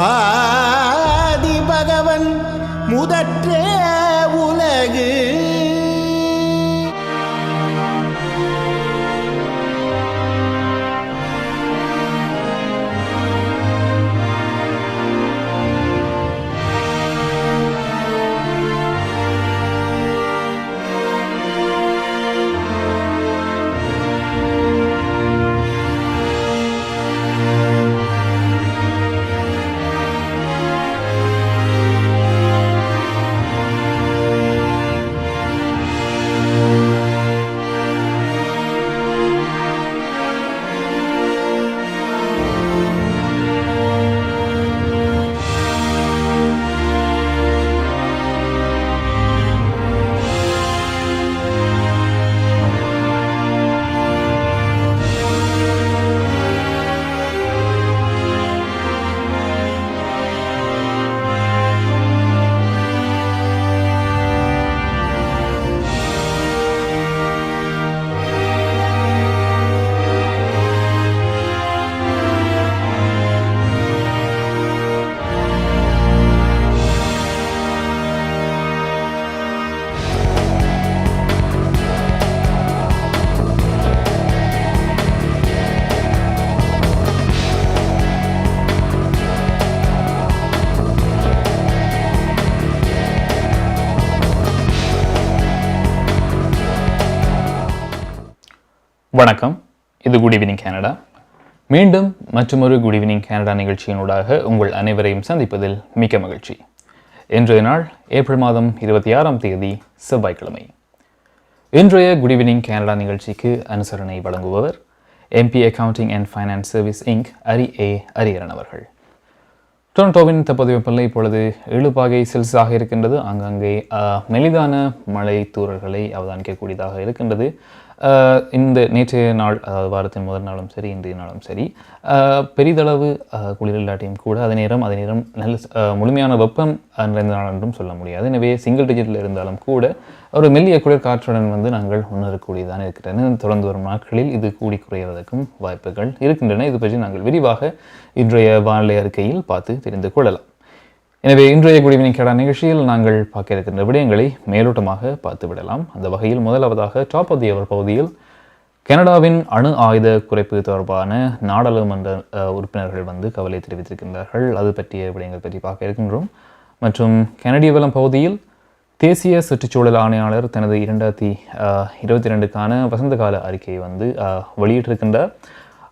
ஆதி பகவன் முதற்றே உலகு வணக்கம். இது குட் ஈவினிங் கனடா. மீண்டும் மற்றொரு குட் ஈவினிங் கனடா நிகழ்ச்சியினூடாக உங்கள் அனைவரையும் சந்திப்பதில் மிக்க மகிழ்ச்சி. இன்றைய நாள் ஏப்ரல் மாதம் 26ஆம் தேதி செவ்வாய்க்கிழமை. இன்றைய குட் ஈவினிங் கனடா நிகழ்ச்சிக்கு அனுசரணை வழங்குபவர் MP accounting and finance service Inc Ariyaran அவர்கள். டொரண்டோவின் தற்போதைய வெப்பநிலை இப்பொழுது 7 செல்சியஸாக இருக்கின்றது. அங்கங்கே மெலிதான மழை தூறல்களை அவதானிக்கக்கூடியதாக இருக்கின்றது. இந்த நேற்றைய நாள், அதாவது வாரத்தின் முதல் நாளும் சரி, இன்றைய நாளும் சரி, பெரிதளவு குளிர் இல்லாட்டியும் கூட அதே நேரம் நல்ல முழுமையான வெப்பம் நிறைந்த நாள் என்றும் சொல்ல முடியாது. எனவே சிங்கிள் டிஜிட்டில் இருந்தாலும் கூட ஒரு மெல்லிய குளிர் காற்றுடன் நாங்கள் உணரக்கூடியதான் இருக்கின்றன. தொடர்ந்து வரும் நாட்களில் இது கூடி குறைவதற்கும் வாய்ப்புகள் இருக்கின்றன. இது பற்றி நாங்கள் விரிவாக இன்றைய வானிலை அறிக்கையில் பார்த்து தெரிந்து கொள்ளலாம். எனவே இன்றைய குட் ஈவினிங் கனடா நிகழ்ச்சியில் நாங்கள் பார்க்க இருக்கின்ற விடயங்களை மேலோட்டமாக பார்த்து விடலாம். அந்த வகையில் முதலாவதாக டாப் ஆஃப் தி அவர் பகுதியில் கனடாவின் அணு ஆயுத குறைப்பு தொடர்பான நாடாளுமன்ற உறுப்பினர்கள் கவலை தெரிவித்திருக்கின்றார்கள். அது பற்றிய விடயங்கள் பற்றி பார்க்க இருக்கின்றோம். மற்றும் கனடிய வளம் பகுதியில் தேசிய சுற்றுச்சூழல் ஆணையாளர் தனது 2022க்கான வசந்த கால அறிக்கையை வெளியிட்டிருக்கின்றார்.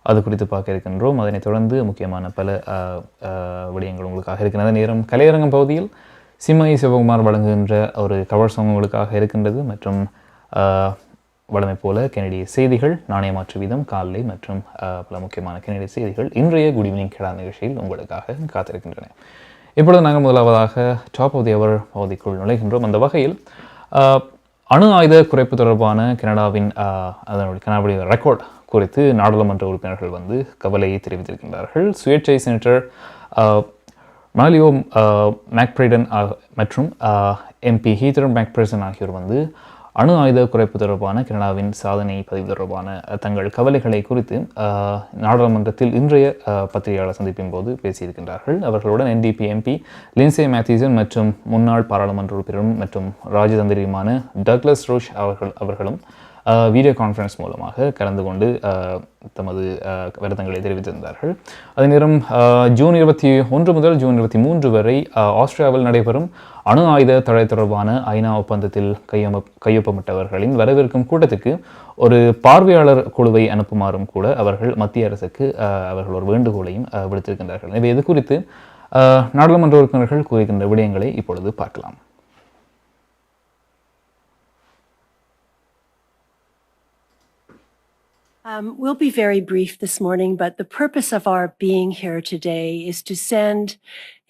அது குறித்து பார்க்க இருக்கின்றோம். அதனைத் தொடர்ந்து முக்கியமான பல விடயங்கள் உங்களுக்காக இருக்கின்றது. நேரம் கலையரங்கம் பகுதியில் சிம்மாயி சிவகுமார் வழங்குகின்ற ஒரு கவர் சாங் உங்களுக்காக இருக்கின்றது. மற்றும் வழமை போல கனடிய செய்திகள், நாணய மாற்று வீதம், காலை மற்றும் பல முக்கியமான கனடிய செய்திகள் இன்றைய குட் ஈவினிங் கனடா நிகழ்ச்சியில் உங்களுக்காக காத்திருக்கின்றன. இப்பொழுது நாங்கள் முதலாவதாக டாப் ஆஃப் தி அவர் பகுதிக்குள் நுழைகின்றோம். அந்த வகையில் அணு ஆயுத குறைப்பு தொடர்பான கனடாவுடைய ரெக்கார்ட் குறித்து நாடாளுமன்ற உறுப்பினர்கள் கவலையை தெரிவித்திருக்கின்றார்கள். சுயேட்சை செனட்டர் மாலியோ மேக்பிரைடன் மற்றும் MP ஹீத்தர் மேக்பிரசன் ஆகியோர் அணு ஆயுத குறைப்பு தொடர்பான கனடாவின் சாதனை பதிவு தொடர்பான தங்கள் கவலைகளை குறித்து நாடாளுமன்றத்தில் இன்றைய பத்திரிகையாளர் சந்திப்பின் போது பேசியிருக்கின்றார்கள். அவர்களுடன் NDP MP லின்சே மேத்யூசன் மற்றும் முன்னாள் பாராளுமன்ற உறுப்பினரும் மற்றும் ராஜதந்திரியுமான டக்ளஸ் ரோஷ் அவர்களும் வீடியோ கான்ஃபரன்ஸ் மூலமாக கலந்து கொண்டு தமது வருத்தங்களை தெரிவித்திருந்தார்கள். அதே நேரம் ஜூன் 21 முதல் ஜூன் 23 வரை ஆஸ்திரேலியாவில் நடைபெறும் அணு ஆயுத தடை தொடர்பான ஐநா ஒப்பந்தத்தில் கையொப்பமிட்டவர்களின் வரவிருக்கும் கூட்டத்திற்கு ஒரு பார்வையாளர் குழுவை அனுப்புமாறும் கூட அவர்கள் மத்திய அரசுக்கு அவர்கள் ஒரு வேண்டுகோளையும் விடுத்திருக்கின்றார்கள். எனவே இது குறித்து நாடாளுமன்ற உறுப்பினர்கள் கூறுகின்ற விடயங்களை இப்பொழுது பார்க்கலாம். We'll be very brief this morning, but the purpose of our being here today is to send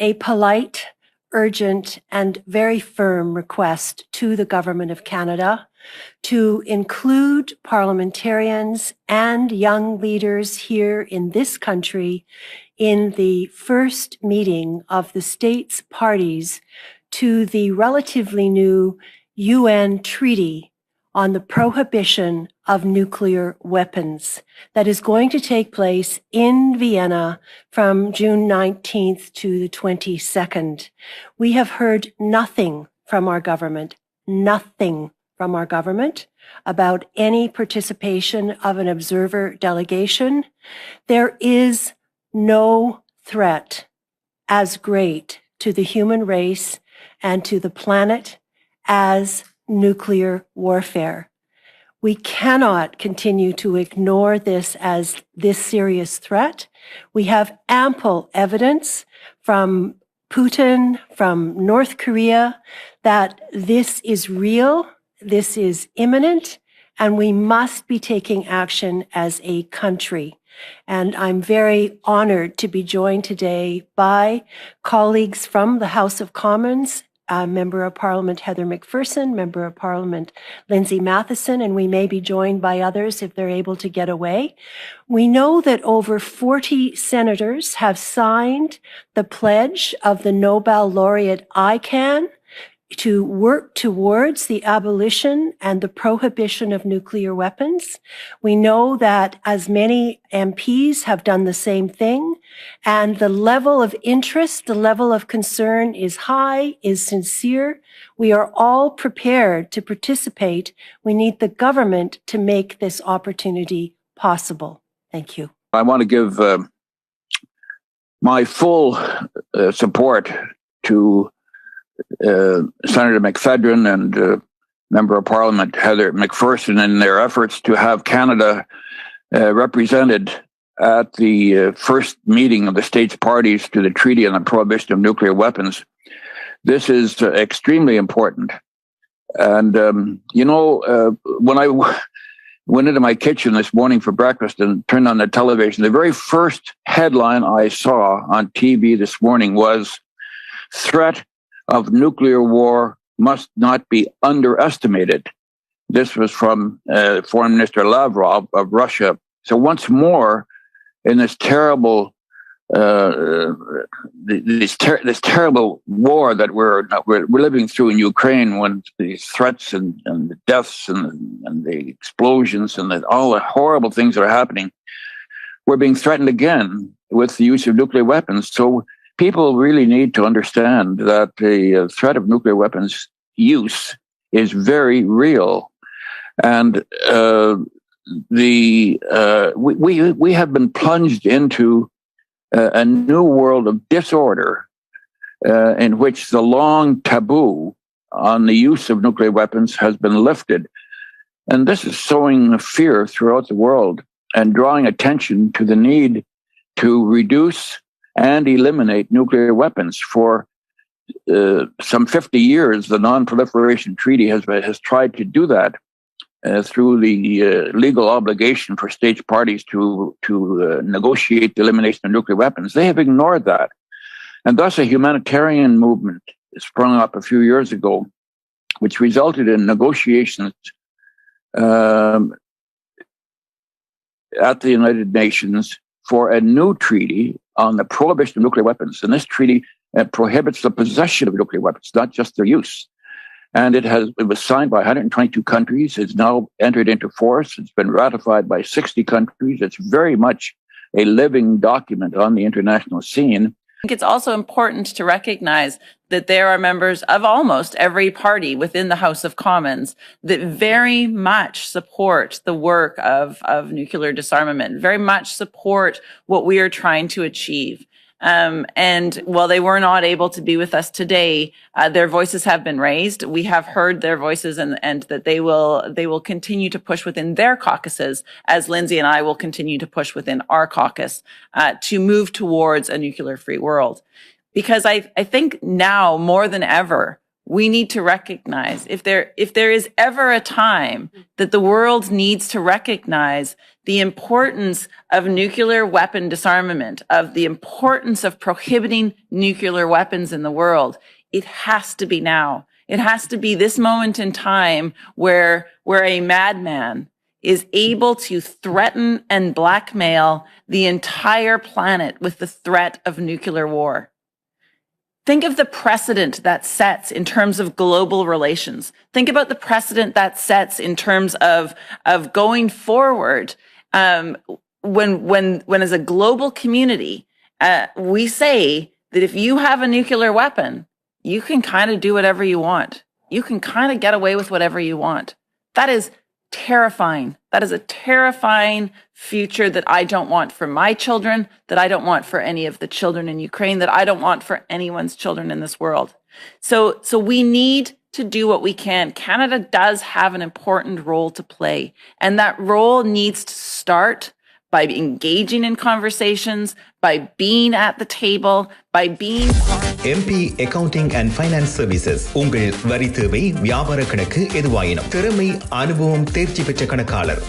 a polite, urgent, and very firm request to the Government of Canada to include parliamentarians and young leaders here in this country in the first meeting of the states parties to the relatively new UN Treaty on the prohibition of nuclear weapons that is going to take place in Vienna from June 19th to the 22nd. We have heard nothing from our government, about any participation of an observer delegation. There is no threat as great to the human race and to the planet as nuclear warfare. We cannot continue to ignore this as this serious threat. We have ample evidence from Putin, from North Korea, that this is real, this is imminent, and we must be taking action as a country. And I'm very honored to be joined today by colleagues from the House of Commons, Member of Parliament Heather McPherson, Member of Parliament Lindsay Matheson, and we may be joined by others if they're able to get away. We know that over 40 senators have signed the pledge of the Nobel laureate ICANN to work towards the abolition and the prohibition of nuclear weapons. We know that as many MPs have done the same thing, and the level of interest, the level of concern is high, is sincere. We are all prepared to participate. We need the government to make this opportunity possible. Thank you. I want to give my full support to Senator McPherson and Member of Parliament Heather McPherson in their efforts to have Canada represented at the first meeting of the states parties to the Treaty on the Prohibition of Nuclear Weapons. This is extremely important. And, when I went into my kitchen this morning for breakfast and turned on the television, the very first headline I saw on TV this morning was "Threat of nuclear war must not be underestimated." This was from Foreign Minister Lavrov of Russia. So once more, in this terrible, this terrible war that we're living through in Ukraine, when these threats and the deaths and the explosions and all the horrible things that are happening, we're being threatened again with the use of nuclear weapons. So people really need to understand that the threat of nuclear weapons use is very real, and we have been plunged into a new world of disorder in which the long taboo on the use of nuclear weapons has been lifted, and this is sowing fear throughout the world and drawing attention to the need to reduce and eliminate nuclear weapons. For some 50 years, the Non-Proliferation Treaty has tried to do that through the legal obligation for states parties to negotiate the elimination of nuclear weapons. They have ignored that. And thus a humanitarian movement sprung up a few years ago, which resulted in negotiations at the United Nations for a new treaty on the prohibition of nuclear weapons. And this treaty prohibits the possession of nuclear weapons, not just their use. And it was signed by 122 countries. It's now entered into force. It's been ratified by 60 countries. It's very much a living document on the international scene. I think it's also important to recognize that there are members of almost every party within the House of Commons that very much support the work of nuclear disarmament, very much support what we are trying to achieve. And while they were not able to be with us today, their voices have been raised. We have heard their voices, and that they will continue to push within their caucuses, as Lindsay and I will continue to push within our caucus to move towards a nuclear-free world. Because I think now more than ever, we need to recognize, if there is ever a time that the world needs to recognize the importance of nuclear weapon disarmament, of the importance of prohibiting nuclear weapons in the world, it has to be now. It has to be this moment in time where a madman is able to threaten and blackmail the entire planet with the threat of nuclear war. Think of the precedent that sets in terms of global relations. Think about the precedent that sets in terms of going forward. When as a global community, we say that if you have a nuclear weapon, you can kind of do whatever you want. You can kind of get away with whatever you want. That is terrifying. That is a terrifying future that I don't want for my children, that I don't want for any of the children in Ukraine, that I don't want for anyone's children in this world. So we need to do what we can. Canada does have an important role to play, and that role needs to start by engaging in conversations, by being at the table, by being MP Accounting and Finance Services உங்கள் வரி தேவை வியாபார கணக்கு எதுவாயினும் திறமை அனுபவம் தேர்ச்சி பெற்ற கணக்காளர்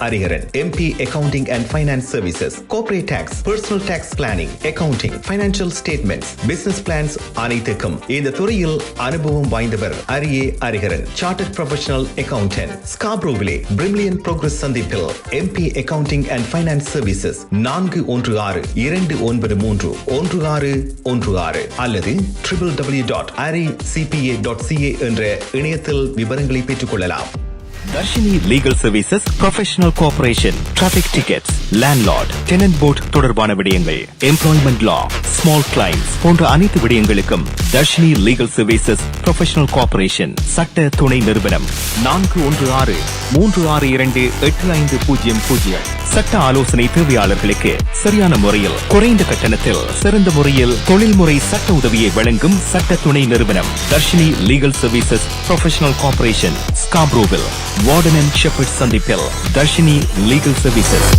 Ariaran MP Accounting and Finance Services Corporate Tax Personal Tax Planning Accounting Financial Statements Business Plans அனைத்துக்கும் இந்த துறையில் அனுபவம் வாய்ந்தவர் Ariaran Chartered Professional Accountant Scarboroughவிலே Brimley Progress சந்திப்பில் MP Accounting and Finance Services 416-293-1616 அல்லது www.aricpa.ca என்ற இணையத்தில் விவரங்களை பெற்றுக்கொள்ளலாம். Dharshini legal services professional cooperation traffic tickets landlord tenant board தொடர்பான விடயங்கள் எம்ப்ளாய்மெண்ட் லா ஸ்மால் கிளைம்ஸ் போன்ற அனைத்து விடயங்களுக்கும் Dharshini legal services professional cooperation சட்ட துணை நிறுவனம் 416-362-8500 சட்ட ஆலோசனை தேவையாளர்களுக்கு சரியான முறையில் குறைந்த கட்டணத்தில் சிறந்த முறையில் தொழில்முறை சட்ட உதவியை வழங்கும் சட்ட துணை நிறுவனம் Dharshini legal services professional cooperation ஸ்காப்ரோவில் வார்டன் அண்ட் ஷெப்பர்ட் சந்திப்பில் தர்ஷினி லீகல் சர்வீசஸ்.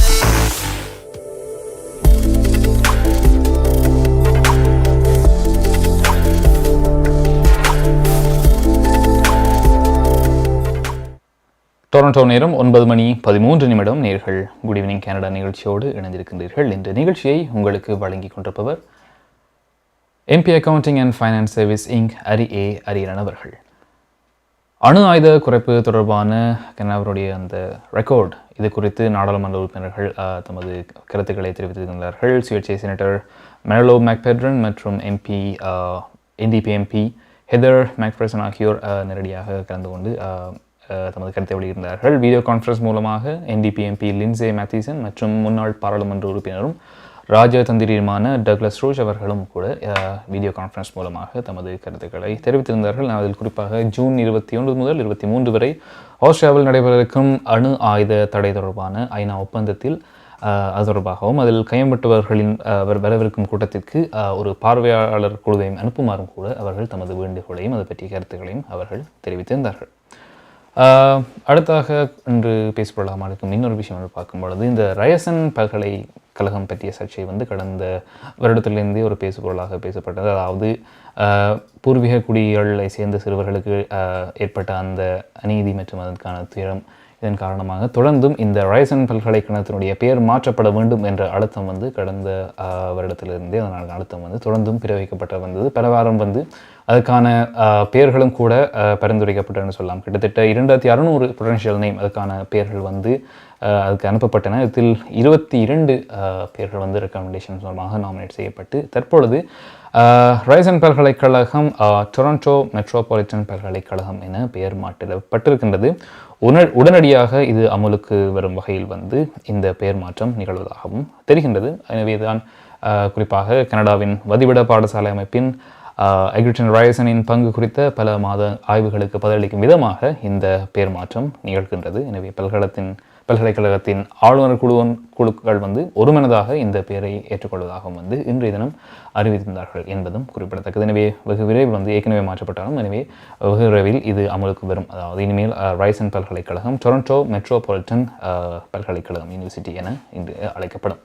டொரண்டோ நேரம் 9:13 நேர்கள் குட் ஈவினிங் கனடா நிகழ்ச்சியோடு இணைந்திருக்கின்றீர்கள். இந்த நிகழ்ச்சியை உங்களுக்கு வழங்கிக் கொண்டிருப்பவர் MP Accounting and Finance Service Inc. Ariaran அவர்கள். அணு ஆயுத குறைப்பு தொடர்பான கனடாவுடைய அந்த ரெக்கார்ட் இது குறித்து நாடாளுமன்ற உறுப்பினர்கள் தமது கருத்துக்களை தெரிவித்திருக்கிறார்கள். சுயேட்சை செனட்டர் மெரலோ மேக்பெட்ரன் மற்றும் NDP MP ஹெதர் மேக்பெர்சன் ஆகியோர் நேரடியாக கலந்து கொண்டு தமது கருத்தை வெளியிட்டார்கள். வீடியோ கான்ஃபரன்ஸ் மூலமாக NDP MP லின்சே மேத்யூசன் மற்றும் முன்னாள் பாராளுமன்ற உறுப்பினரும் ராஜதந்திரியுமான டக்ளஸ் ரோஜ் அவர்களும் கூட வீடியோ கான்ஃபரன்ஸ் மூலமாக தமது கருத்துக்களை தெரிவித்திருந்தார்கள். அதில் குறிப்பாக ஜூன் 21 முதல் 23 வரை ஆஸ்திரேலியாவில் நடைபெறவிருக்கும் அணு ஆயுத தடை தொடர்பான ஐநா ஒப்பந்தத்தில் அது தொடர்பாகவும் அதில் கையம்பட்டவர்களின் வரவிருக்கும் கூட்டத்திற்கு ஒரு பார்வையாளர் குழுவையும் அனுப்புமாறும் கூட அவர்கள் தமது வேண்டுகோளையும் அது பற்றிய கருத்துக்களையும் அவர்கள் தெரிவித்திருந்தார்கள். அடுத்தாக இன்று பேசப்படலாமா இருக்கும் இன்னொரு விஷயம் என்று பார்க்கும் பொழுது இந்த ரயசன் பல்கலைக்கழகம் பற்றிய சர்ச்சை கடந்த வருடத்திலிருந்தே ஒரு பேசுபொருளாக பேசப்பட்டது. அதாவது பூர்வீக குடிகளை சேர்ந்த சிறுவர்களுக்கு ஏற்பட்ட அந்த அநீதி மற்றும் அதற்கான துயரம் இதன் காரணமாக தொடர்ந்தும் இந்த ரயசன் பல்கலைக்கழகத்தினுடைய பெயர் மாற்றப்பட வேண்டும் என்ற அழுத்தம் கடந்த வருடத்திலிருந்தே அதனால் அழுத்தம் தொடர்ந்தும் பிறப்பிக்கப்பட்டு வந்தது. பல வாரம் அதுக்கான பெயர்களும் கூட பரிந்துரைக்கப்பட்டன்னு சொல்லலாம். கிட்டத்தட்ட 2600 பொட்டன்ஷியல் நேம் அதுக்கான பெயர்கள் அதுக்கு அனுப்பப்பட்டன. இதில் 22 பெயர்கள் ரெக்கமெண்டேஷன் மூலமாக நாமினேட் செய்யப்பட்டு தற்பொழுது ரயசன் பல்கலைக்கழகம் டொரண்டோ மெட்ரோபாலிட்டன் பல்கலைக்கழகம் என பெயர் மாற்றப்பட்டிருக்கின்றது. உடனடியாக இது அமலுக்கு வரும் வகையில் இந்த பெயர் மாற்றம் நிகழ்வதாகவும் தெரிகின்றது. எனவேதான் குறிப்பாக கனடாவின் வதிவிட பாடசாலை அமைப்பின் எக்ரிட்டன் ரயசனின் பங்கு குறித்த பல மாத ஆய்வுகளுக்கு பதிலளிக்கும் விதமாக இந்த பெயர் மாற்றம் நிகழ்கின்றது. எனவே பல்கலைக்கழகத்தின் ஆளுநர் குழுக்கள் ஒருமனதாக இந்த பெயரை ஏற்றுக்கொள்வதாகவும் இன்றைய தினம் அறிவித்திருந்தார்கள் என்பதும் குறிப்பிடத்தக்கது. எனவே வெகு விரைவில் ஏற்கனவே மாற்றப்பட்டாலும் எனவே வெகு விரைவில் இது அமலுக்கு வரும். அதாவது இனிமேல் ரயசன் பல்கலைக்கழகம் டொரண்டோ மெட்ரோபாலிட்டன் பல்கலைக்கழகம் யூனிவர்சிட்டி என இன்று அழைக்கப்படும்.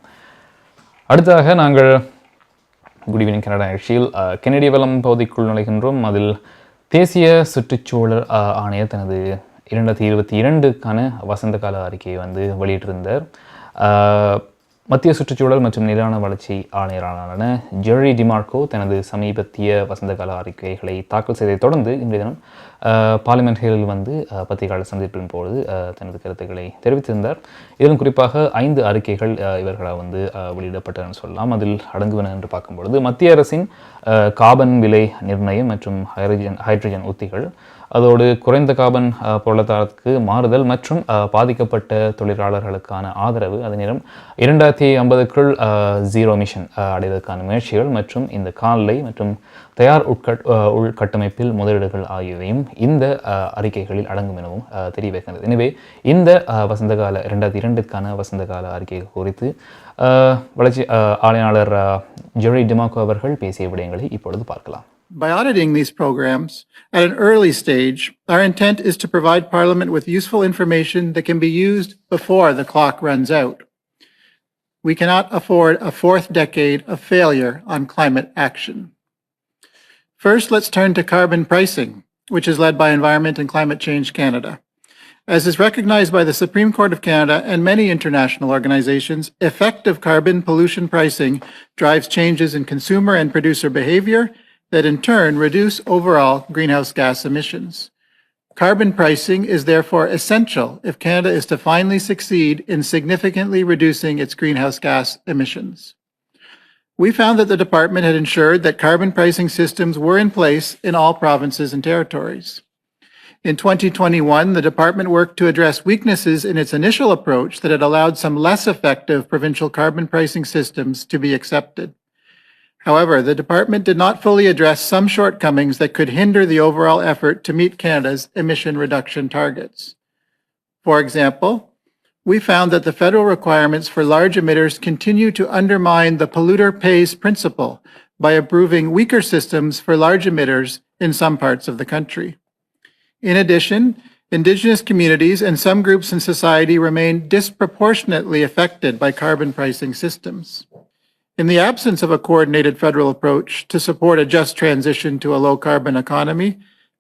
அடுத்ததாக நாங்கள் குட் ஈவினிங் கனடா நிகழ்ச்சியில் கெனடிய வளம் பகுதிக்குள் நுழைகின்றோம். அதில் தேசிய சுற்றுச்சூழல் ஆணையர் தனது 2022க்கான வசந்த கால அறிக்கையை வெளியிட்டிருந்தார். மத்திய சுற்றுச்சூழல் மற்றும் நிலான வளர்ச்சி ஆணையரான ஜெர்ரி டிமார்கோ தனது சமீபத்திய வசந்தகால அறிக்கைகளை தாக்கல் செய்ததைத் தொடர்ந்து இன்றைய தினம் பார்லிமெண்ட்களில் பத்திரிகையாளர் சந்திப்பின் போது தனது கருத்துக்களை தெரிவித்திருந்தார். இதிலும் குறிப்பாக 5 அறிக்கைகள் இவர்களால் வெளியிடப்பட்டன சொல்லலாம். அதில் அடங்குவன என்று பார்க்கும்பொழுது மத்திய அரசின் கார்பன் விலை நிர்ணயம் மற்றும் ஹைட்ரஜன் உத்திகள், அதோடு குறைந்த கார்பன் பொருளாதாரத்துக்கு மாறுதல் மற்றும் பாதிக்கப்பட்ட தொழிலாளர்களுக்கான ஆதரவு, அதே நேரம் 2050க்குள் ஜீரோ எமிஷன் அடைவதற்கான முயற்சிகள் மற்றும் இந்த கால்நடை மற்றும் தயார் உள்கட்டமைப்பில் முதலீடுகள் ஆகியவையும் இந்த அறிக்கைகளில் அடங்கும் எனவும் தெரிய வைக்கின்றது. எனவே இந்த வசந்தகால 2002க்கான வசந்தகால அறிக்கை குறித்து வளர்ச்சி ஆணையாளர் ஜெர்ரி டிமார்கோ அவர்கள் பேசிய விடயங்களை இப்பொழுது பார்க்கலாம். By auditing these programs at an early stage, our intent is to provide Parliament with useful information that can be used before the clock runs out. We cannot afford a 4th decade of failure on climate action. First, let's turn to carbon pricing, which is led by Environment and Climate Change Canada. As is recognized by the Supreme Court of Canada and many international organizations, effective carbon pollution pricing drives changes in consumer and producer behavior that in turn reduce overall greenhouse gas emissions. Carbon pricing is therefore essential if Canada is to finally succeed in significantly reducing its greenhouse gas emissions. We found that the department had ensured that carbon pricing systems were in place in all provinces and territories. In 2021, the department worked to address weaknesses in its initial approach that had allowed some less effective provincial carbon pricing systems to be accepted. However, the department did not fully address some shortcomings that could hinder the overall effort to meet Canada's emission reduction targets. For example, we found that the federal requirements for large emitters continue to undermine the polluter pays principle by approving weaker systems for large emitters in some parts of the country. In addition, Indigenous communities and some groups in society remain disproportionately affected by carbon pricing systems. In the absence of a coordinated federal approach to support a just transition to a low-carbon economy,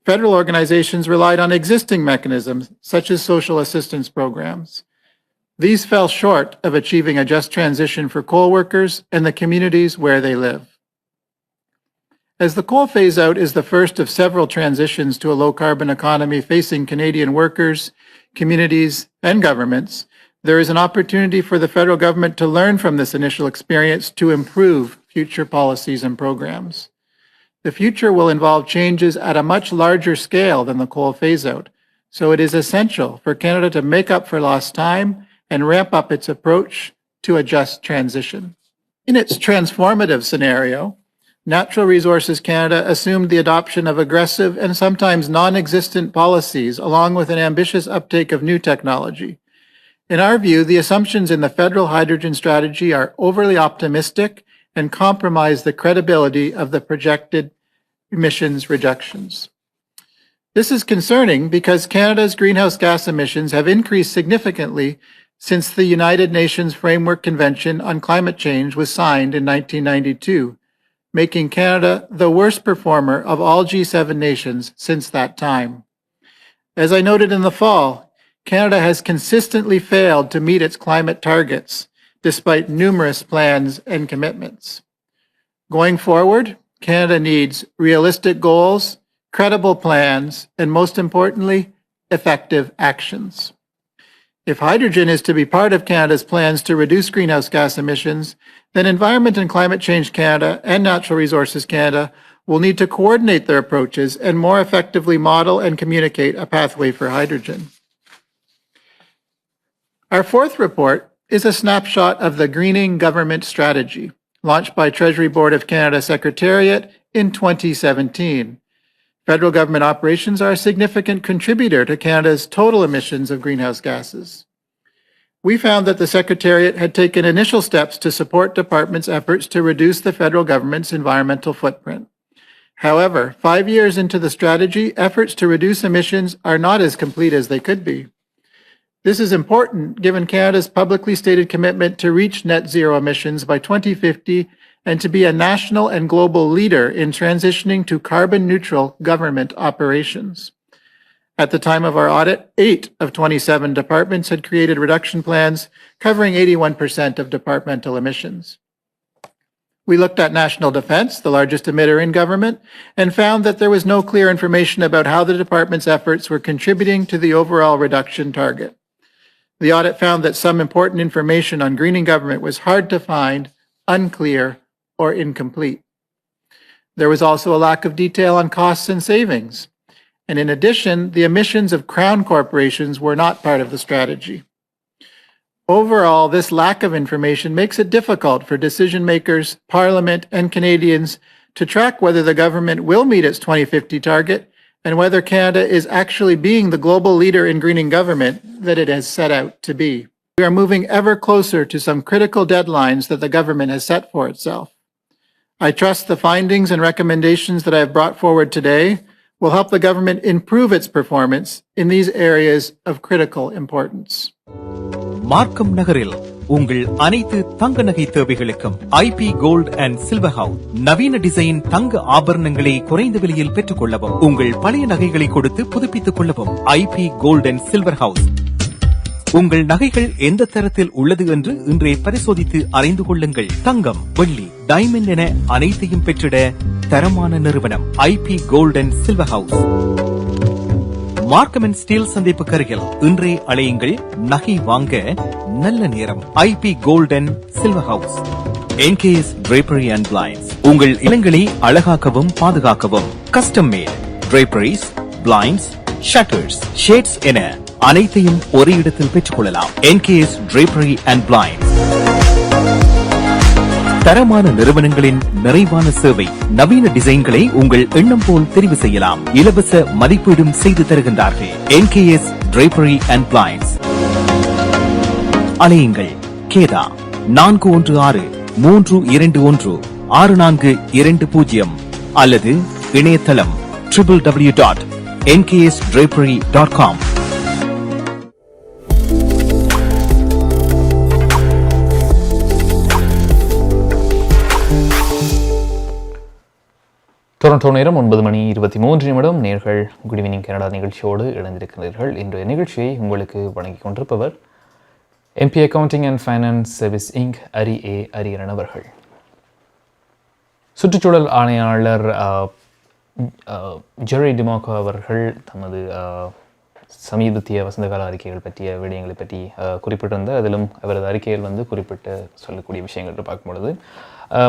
federal organizations relied on existing mechanisms, such as social assistance programs. These fell short of achieving a just transition for coal workers and the communities where they live. As the coal phase-out is the first of several transitions to a low-carbon economy facing Canadian workers, communities, and governments, there is an opportunity for the federal government to learn from this initial experience to improve future policies and programs. The future will involve changes at a much larger scale than the coal phase-out, so it is essential for Canada to make up for lost time and ramp up its approach to a just transition. In its transformative scenario, Natural Resources Canada assumed the adoption of aggressive and sometimes non-existent policies along with an ambitious uptake of new technology. In our view, the assumptions in the federal hydrogen strategy are overly optimistic and compromise the credibility of the projected emissions reductions. This is concerning because Canada's greenhouse gas emissions have increased significantly since the United Nations Framework Convention on Climate Change was signed in 1992, making Canada the worst performer of all G7 nations since that time. As I noted in the fall, Canada has consistently failed to meet its climate targets, despite numerous plans and commitments. Going forward, Canada needs realistic goals, credible plans, and most importantly, effective actions. If hydrogen is to be part of Canada's plans to reduce greenhouse gas emissions, then Environment and Climate Change Canada and Natural Resources Canada will need to coordinate their approaches and more effectively model and communicate a pathway for hydrogen. Our 4th report is a snapshot of the Greening Government Strategy, launched by Treasury Board of Canada Secretariat in 2017. Federal government operations are a significant contributor to Canada's total emissions of greenhouse gases. We found that the Secretariat had taken initial steps to support department's efforts to reduce the federal government's environmental footprint. However, 5 years into the strategy, efforts to reduce emissions are not as complete as they could be. This is important given Canada's publicly stated commitment to reach net zero emissions by 2050 and to be a national and global leader in transitioning to carbon neutral government operations. At the time of our audit, 8 of 27 departments had created reduction plans covering 81% of departmental emissions. We looked at national defense, the largest emitter in government, and found that there was no clear information about how the department's efforts were contributing to the overall reduction target. The audit found that some important information on greening government was hard to find, unclear, or incomplete. There was also a lack of detail on costs and savings. And in addition, the emissions of Crown corporations were not part of the strategy. Overall, this lack of information makes it difficult for decision makers, Parliament, and Canadians to track whether the government will meet its 2050 target and whether Canada is actually being the global leader in greening government that it has set out to be. We are moving ever closer to some critical deadlines that the government has set for itself. I trust the findings and recommendations that I have brought forward today will help the government improve its performance in these areas of critical importance. மார்க்கம் நகரில் உங்கள் அனைத்து தங்க நகை தேவைகளுக்கும் IP gold and silver house நவீன design தங்க ஆபரணங்களை குறைந்த விலையில் பெற்றுக் கொள்ளவும், உங்கள் பழைய நகைகளை கொடுத்து புதுப்பித்துக் கொள்ளவும் IP gold and silver house. உங்கள் நகைகள் எந்த தரத்தில் உள்ளது என்று இன்றே பரிசோதித்து அறிந்து கொள்ளுங்கள். தங்கம், வெள்ளி, டைமண்ட் என அனைத்தையும் பெற்றிட தரமான நிறுவனம் IP gold and silver house. Markham and Steeles சந்திப்புக்கு அருகில் இன்றே அழையுங்கள். நகை வாங்க நல்ல நேரம். IP gold and silver house. NKS drapery and blinds உங்கள் இல்லங்களை அழகாக்கவும் பாதுகாக்கவும் custom made draperies, blinds, shutters, shades என அனைத்தையும் ஒரே இடத்தில் பெற்றுக் கொள்ளலாம். NKS drapery and blinds. தரமான நிறுவனங்களின் நிறைவான சேவை. நவீன டிசைன்களை உங்கள் எண்ணம் போல் தெரிவு செய்யலாம். இலவச மதிப்பீடும் செய்து தருகின்றார்கள். NKS drapery and blinds. அலையுங்கள். கேதா 416-321-6420 அல்லது இணையதளம் www.nksdrapery.com. டொரண்டோ நேரம் 9:23 நேர்கள் குட் ஈவினிங் கனடா நிகழ்ச்சியோடு இணைந்திருக்கிறீர்கள். இன்றைய நிகழ்ச்சியை உங்களுக்கு வழங்கிக் கொண்டிருப்பவர் MP accounting and finance service ink Hariharan அவர்கள். சுற்றுச்சூழல் ஆணையாளர் ஜெரி டிமோகோ அவர்கள் தமது சமீபத்திய வசந்தகால அறிக்கைகள் பற்றிய விடயங்களை பற்றி குறிப்பிட்டிருந்தார். அதிலும் அவரது அறிக்கையில் குறிப்பிட்டு சொல்லக்கூடிய விஷயங்கள் பார்க்கும்பொழுது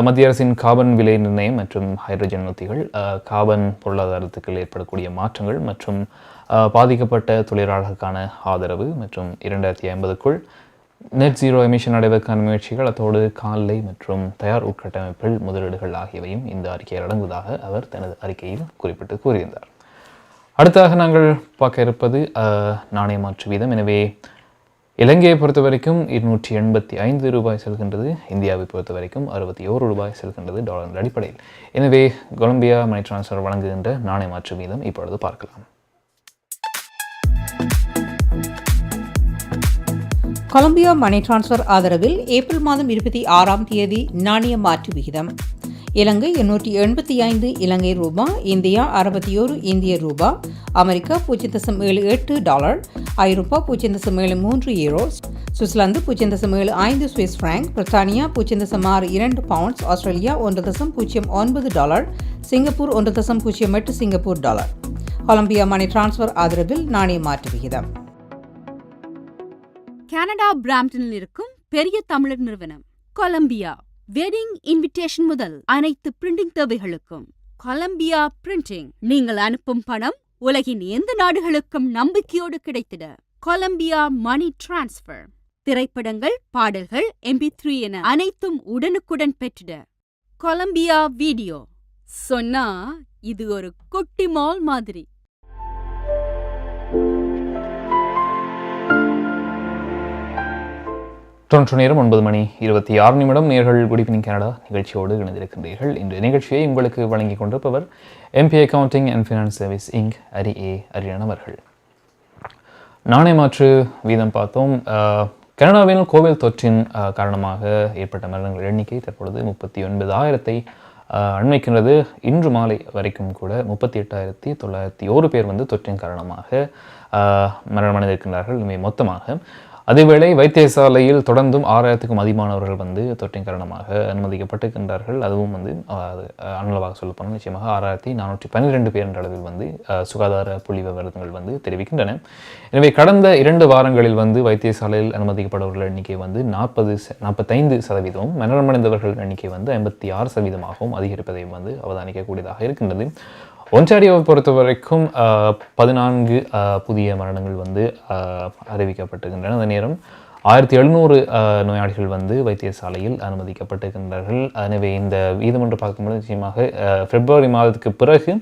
மத்திய அரசின் கார்பன் விலை நிர்ணயம் மற்றும் ஹைட்ரஜன் உத்திகள், கார்பன் பொருளாதாரத்துக்கு ஏற்படக்கூடிய மாற்றங்கள் மற்றும் பாதிக்கப்பட்ட தொழிலாளர்களுக்கான ஆதரவு மற்றும் 2050க்குள் நெட் ஜீரோ எமிஷன் அடைவதற்கான முயற்சிகள், அத்தோடு கால்நடை மற்றும் தயார் உட்கட்டமைப்பில் முதலீடுகள் ஆகியவையும் இந்த அறிக்கையில் அடங்குவதாக அவர் தனது அறிக்கையில் குறிப்பிட்டு கூறியிருந்தார். அடுத்ததாக நாங்கள் பார்க்க இருப்பது நாணய மாற்று வீதம். எனவே இலங்கையை பொறுத்த வரைக்கும் 285 ரூபாய் செல்கின்றது, இந்தியாவை பொறுத்த வரைக்கும் 61 ரூபாய் செல்கின்றது டாலர் அடிப்படையில். எனவே கொலம்பியா மணி டிரான்ஸ்ஃபர் வழங்குகின்ற நாணய மாற்று வீதம் இப்பொழுது பார்க்கலாம். கொலம்பியா மணி டிரான்ஸ்ஃபர் ஆதரவில் ஏப்ரல் மாதம் 26ஆம் தேதி நாணய மாற்று விகிதம்: இலங்கை 885 இலங்கை ரூபா, இந்தியா 61 இந்திய ரூபா, அமெரிக்கா 0.78 டாலர், ஐரோப்பா 0.73 யூரோ, சுவிட்சர்லாந்து 0.75 சுவிஸ் பிராங்க், பிரித்தானியா 0.62 pounds, Australia 1.09 dollar, Singapore 1.08 Singapore dollar. Colombia money transfer ஆதரவில் நாணய மாற்று விகிதம். கனடா பிராம்ப்டனில் இருக்கும் பெரிய தமிழர் நிறுவனம் கொலம்பியா. வெட்டிங் இன்விடேஷன் முதல் அனைத்து பிரிண்டிங் தேவைகளுக்கும் கொலம்பியா பிரிண்டிங். நீங்கள் அனுப்பும் பணம் உலகின் எந்த நாடுகளுக்கும் நம்பிக்கையோடு கிடைத்திட கொலம்பியா மணி டிரான்ஸ்ஃபர். திரைப்படங்கள், பாடல்கள், MP3 என அனைத்தும் உடனுக்குடன் பெற்றிட கொலம்பியா வீடியோ. சொன்னா இது ஒரு குட்டி மால் மாதிரி. டொரண்டோ நேரம் 9:26 நேர்கள் குட் ஈவினிங் கனடா நிகழ்ச்சியோடு இணைந்திருக்கின்றீர்கள். இன்றைய நிகழ்ச்சியை உங்களுக்கு வழங்கிக் கொண்டிருப்பவர் MP accounting and finance service ink Hariharan அவர்கள். நாணய மாற்று வீதம் பார்த்தோம். கனடாவில் கோவிட் தொற்றின் காரணமாக ஏற்பட்ட மரணங்கள் எண்ணிக்கை தற்பொழுது 39,000 அண்மைக்கின்றது இன்று மாலை வரைக்கும் கூட 38,901 பேர் வந்து தொற்றின் காரணமாக மரணமடைந்திருக்கின்றார்கள். இவை மொத்தமாக. அதேவேளை வைத்தியசாலையில் தொடர்ந்தும் 6,000க்கும் அதிகமானவர்கள் வந்து தொற்றின் காரணமாக அனுமதிக்கப்பட்டிருக்கின்றார்கள். அதுவும் வந்து அனுளவாக சொல்லப்போனால் நிச்சயமாக 6,412 பேர் என்ற அளவில் வந்து சுகாதார புள்ளி விவரங்கள் வந்து தெரிவிக்கின்றன. எனவே கடந்த 2 வாரங்களில் வந்து வைத்தியசாலையில் அனுமதிக்கப்படுபவர்கள் எண்ணிக்கை வந்து 45%, மரணமடைந்தவர்கள் எண்ணிக்கை வந்து 56%ஆகவும் அதிகரிப்பதையும் வந்து அவதானிக்கக்கூடியதாக இருக்கின்றது. ஒன்டாரியோவை பொறுத்த வரைக்கும் 14 புதிய மரணங்கள் வந்து அறிவிக்கப்பட்டிருக்கின்றன. அதே நேரம் 1,700 நோயாளிகள் வந்து வைத்தியசாலையில் அனுமதிக்கப்பட்டிருக்கின்றார்கள். எனவே இந்த வீதம் என்று பார்க்கும்போது நிச்சயமாக பிப்ரவரி மாதத்துக்கு பிறகு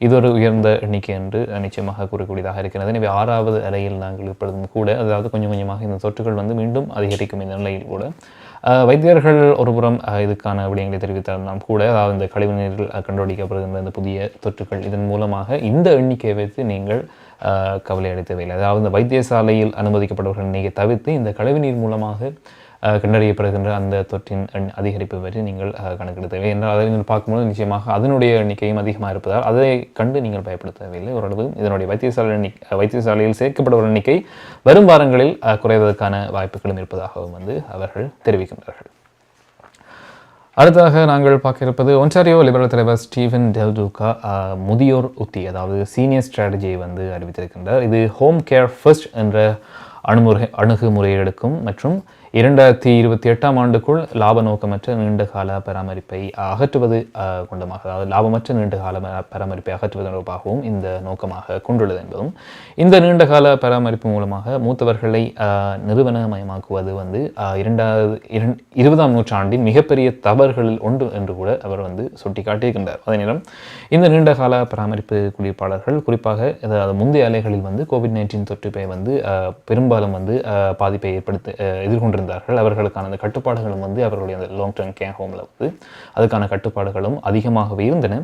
இது ஒரு உயர்ந்த எண்ணிக்கை என்று நிச்சயமாக கூறக்கூடியதாக இருக்கிறது. எனவே 6வது அலையில் நாங்கள் இப்பொழுதும் கூட, அதாவது கொஞ்சம் கொஞ்சமாக இந்த தொற்றுகள் வந்து மீண்டும் அதிகரிக்கும் இந்த நிலையில் கூட வைத்தியர்கள் ஒருபுறம் இதுக்கான விடயங்களை தெரிவித்தாலும் கூட, அதாவது இந்த கழிவுநீரில் கண்டுபிடிக்கப்படுகின்ற இந்த புதிய தொற்றுகள் இதன் மூலமாக இந்த எண்ணிக்கையை வைத்து நீங்கள் கவலை அடைய தேவையில்லை. அதாவது இந்த வைத்தியசாலையில் அனுமதிக்கப்பட்டவர்கள் எண்ணிக்கை தவிர்த்து இந்த கழிவுநீர் மூலமாக கண்டறியப்படுகின்ற அந்த தொற்றின் அதிகரிப்பு பற்றி நீங்கள் கணக்கெடுக்க தேவை. என்றால் அதை நீங்கள் பார்க்கும்போது நிச்சயமாக அதனுடைய எண்ணிக்கையும் அதிகமாக இருப்பதால் அதை கண்டு நீங்கள் பயப்பட தேவையில்லை. ஓரளவு இதனுடைய வைத்தியசாலையில் சேர்க்கப்படுவதன் எண்ணிக்கை வரும் வாரங்களில் குறைவதற்கான வாய்ப்புகளும் இருப்பதாகவும் வந்து அவர்கள் தெரிவிக்கின்றார்கள். அடுத்ததாக நாங்கள் பார்க்க இருப்பது ஒன்டாரியோ லிபரல் தலைவர் ஸ்டீவன் டெல்டூகா முதியோர் உத்தி, அதாவது சீனியர் ஸ்ட்ராட்டஜியை வந்து அறிவித்திருக்கின்றார். இது ஹோம் கேர் ஃபர்ஸ்ட் என்ற அணுகுமுறையை எடுக்கும் மற்றும் 2028ஆம் ஆண்டுக்குள் லாப நோக்கமற்ற நீண்டகால பராமரிப்பை அகற்றுவது கொண்டமாக, அதாவது லாபமற்ற நீண்டகால பராமரிப்பை அகற்றுவது தொடர்பாகவும் இந்த நோக்கமாக கொண்டுள்ளது என்பதும், இந்த நீண்டகால பராமரிப்பு மூலமாக மூத்தவர்களை நிறுவனமயமாக்குவது வந்து 20ஆம் நூற்றாண்டின் மிகப்பெரிய தவறுகளில் ஒன்று என்று கூட அவர் வந்து சுட்டி காட்டியிருக்கின்றார். அதே நேரம் இந்த நீண்டகால பராமரிப்பு குடியிருப்பாளர்கள் குறிப்பாக முந்தைய அலைகளில் வந்து COVID-19 தொற்றுப்பை வந்து பெரும்பாலும் வந்து பாதிப்பை எதிர்கொண்டிருந்தார்கள். அவர்களுக்கான அந்த கட்டுப்பாடுகளும் வந்து அவர்களுடைய அந்த லாங் டர்ம் கேர் ஹோமில் வந்து அதுக்கான கட்டுப்பாடுகளும் அதிகமாகவே இருந்தன.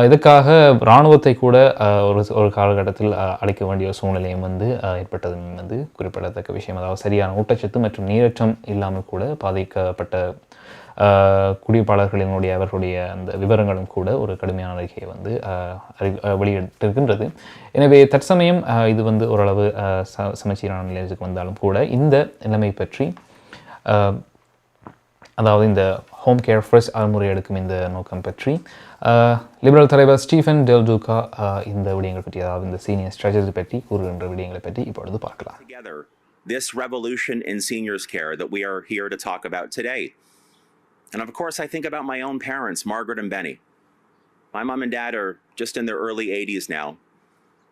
இதுக்காக இராணுவத்தை கூட ஒரு காலகட்டத்தில் அளிக்க வேண்டிய சூழ்நிலையும் வந்து ஏற்பட்டது வந்து குறிப்பிடத்தக்க விஷயம். அதாவது சரியான ஊட்டச்சத்து மற்றும் நீரேற்றம் இல்லாமல் கூட பாதிக்கப்பட்ட குடியிருப்பாளர்களினுடைய அவர்களுடைய அந்த விவரங்களும் கூட ஒரு கடுமையான அறிக்கையை வந்து வெளியிட்டிருக்கின்றது. எனவே தற்சமயம் இது வந்து ஓரளவு சமச்சீரான நிலையத்துக்கு வந்தாலும் கூட இந்த நிலைமை பற்றி, அதாவது இந்த ஹோம் கேர் ஃபர்ஸ்ட் அணுகுமுறை எடுக்கும் இந்த நோக்கம் பற்றி லிபரல் தலைவர் ஸ்டீஃபன் டெல்டூகா இந்த விடயங்கள் பற்றி, அதாவது இந்த சீனியர் ஸ்ட்ராட்டஜி பற்றி கூறுகின்ற விடயங்களை பற்றி இப்பொழுது பார்க்கலாம். This revolution in seniors care that we are here to talk about today. And of course, I think about my own parents, Margaret and Benny. My mom and dad are just in their early 80s now.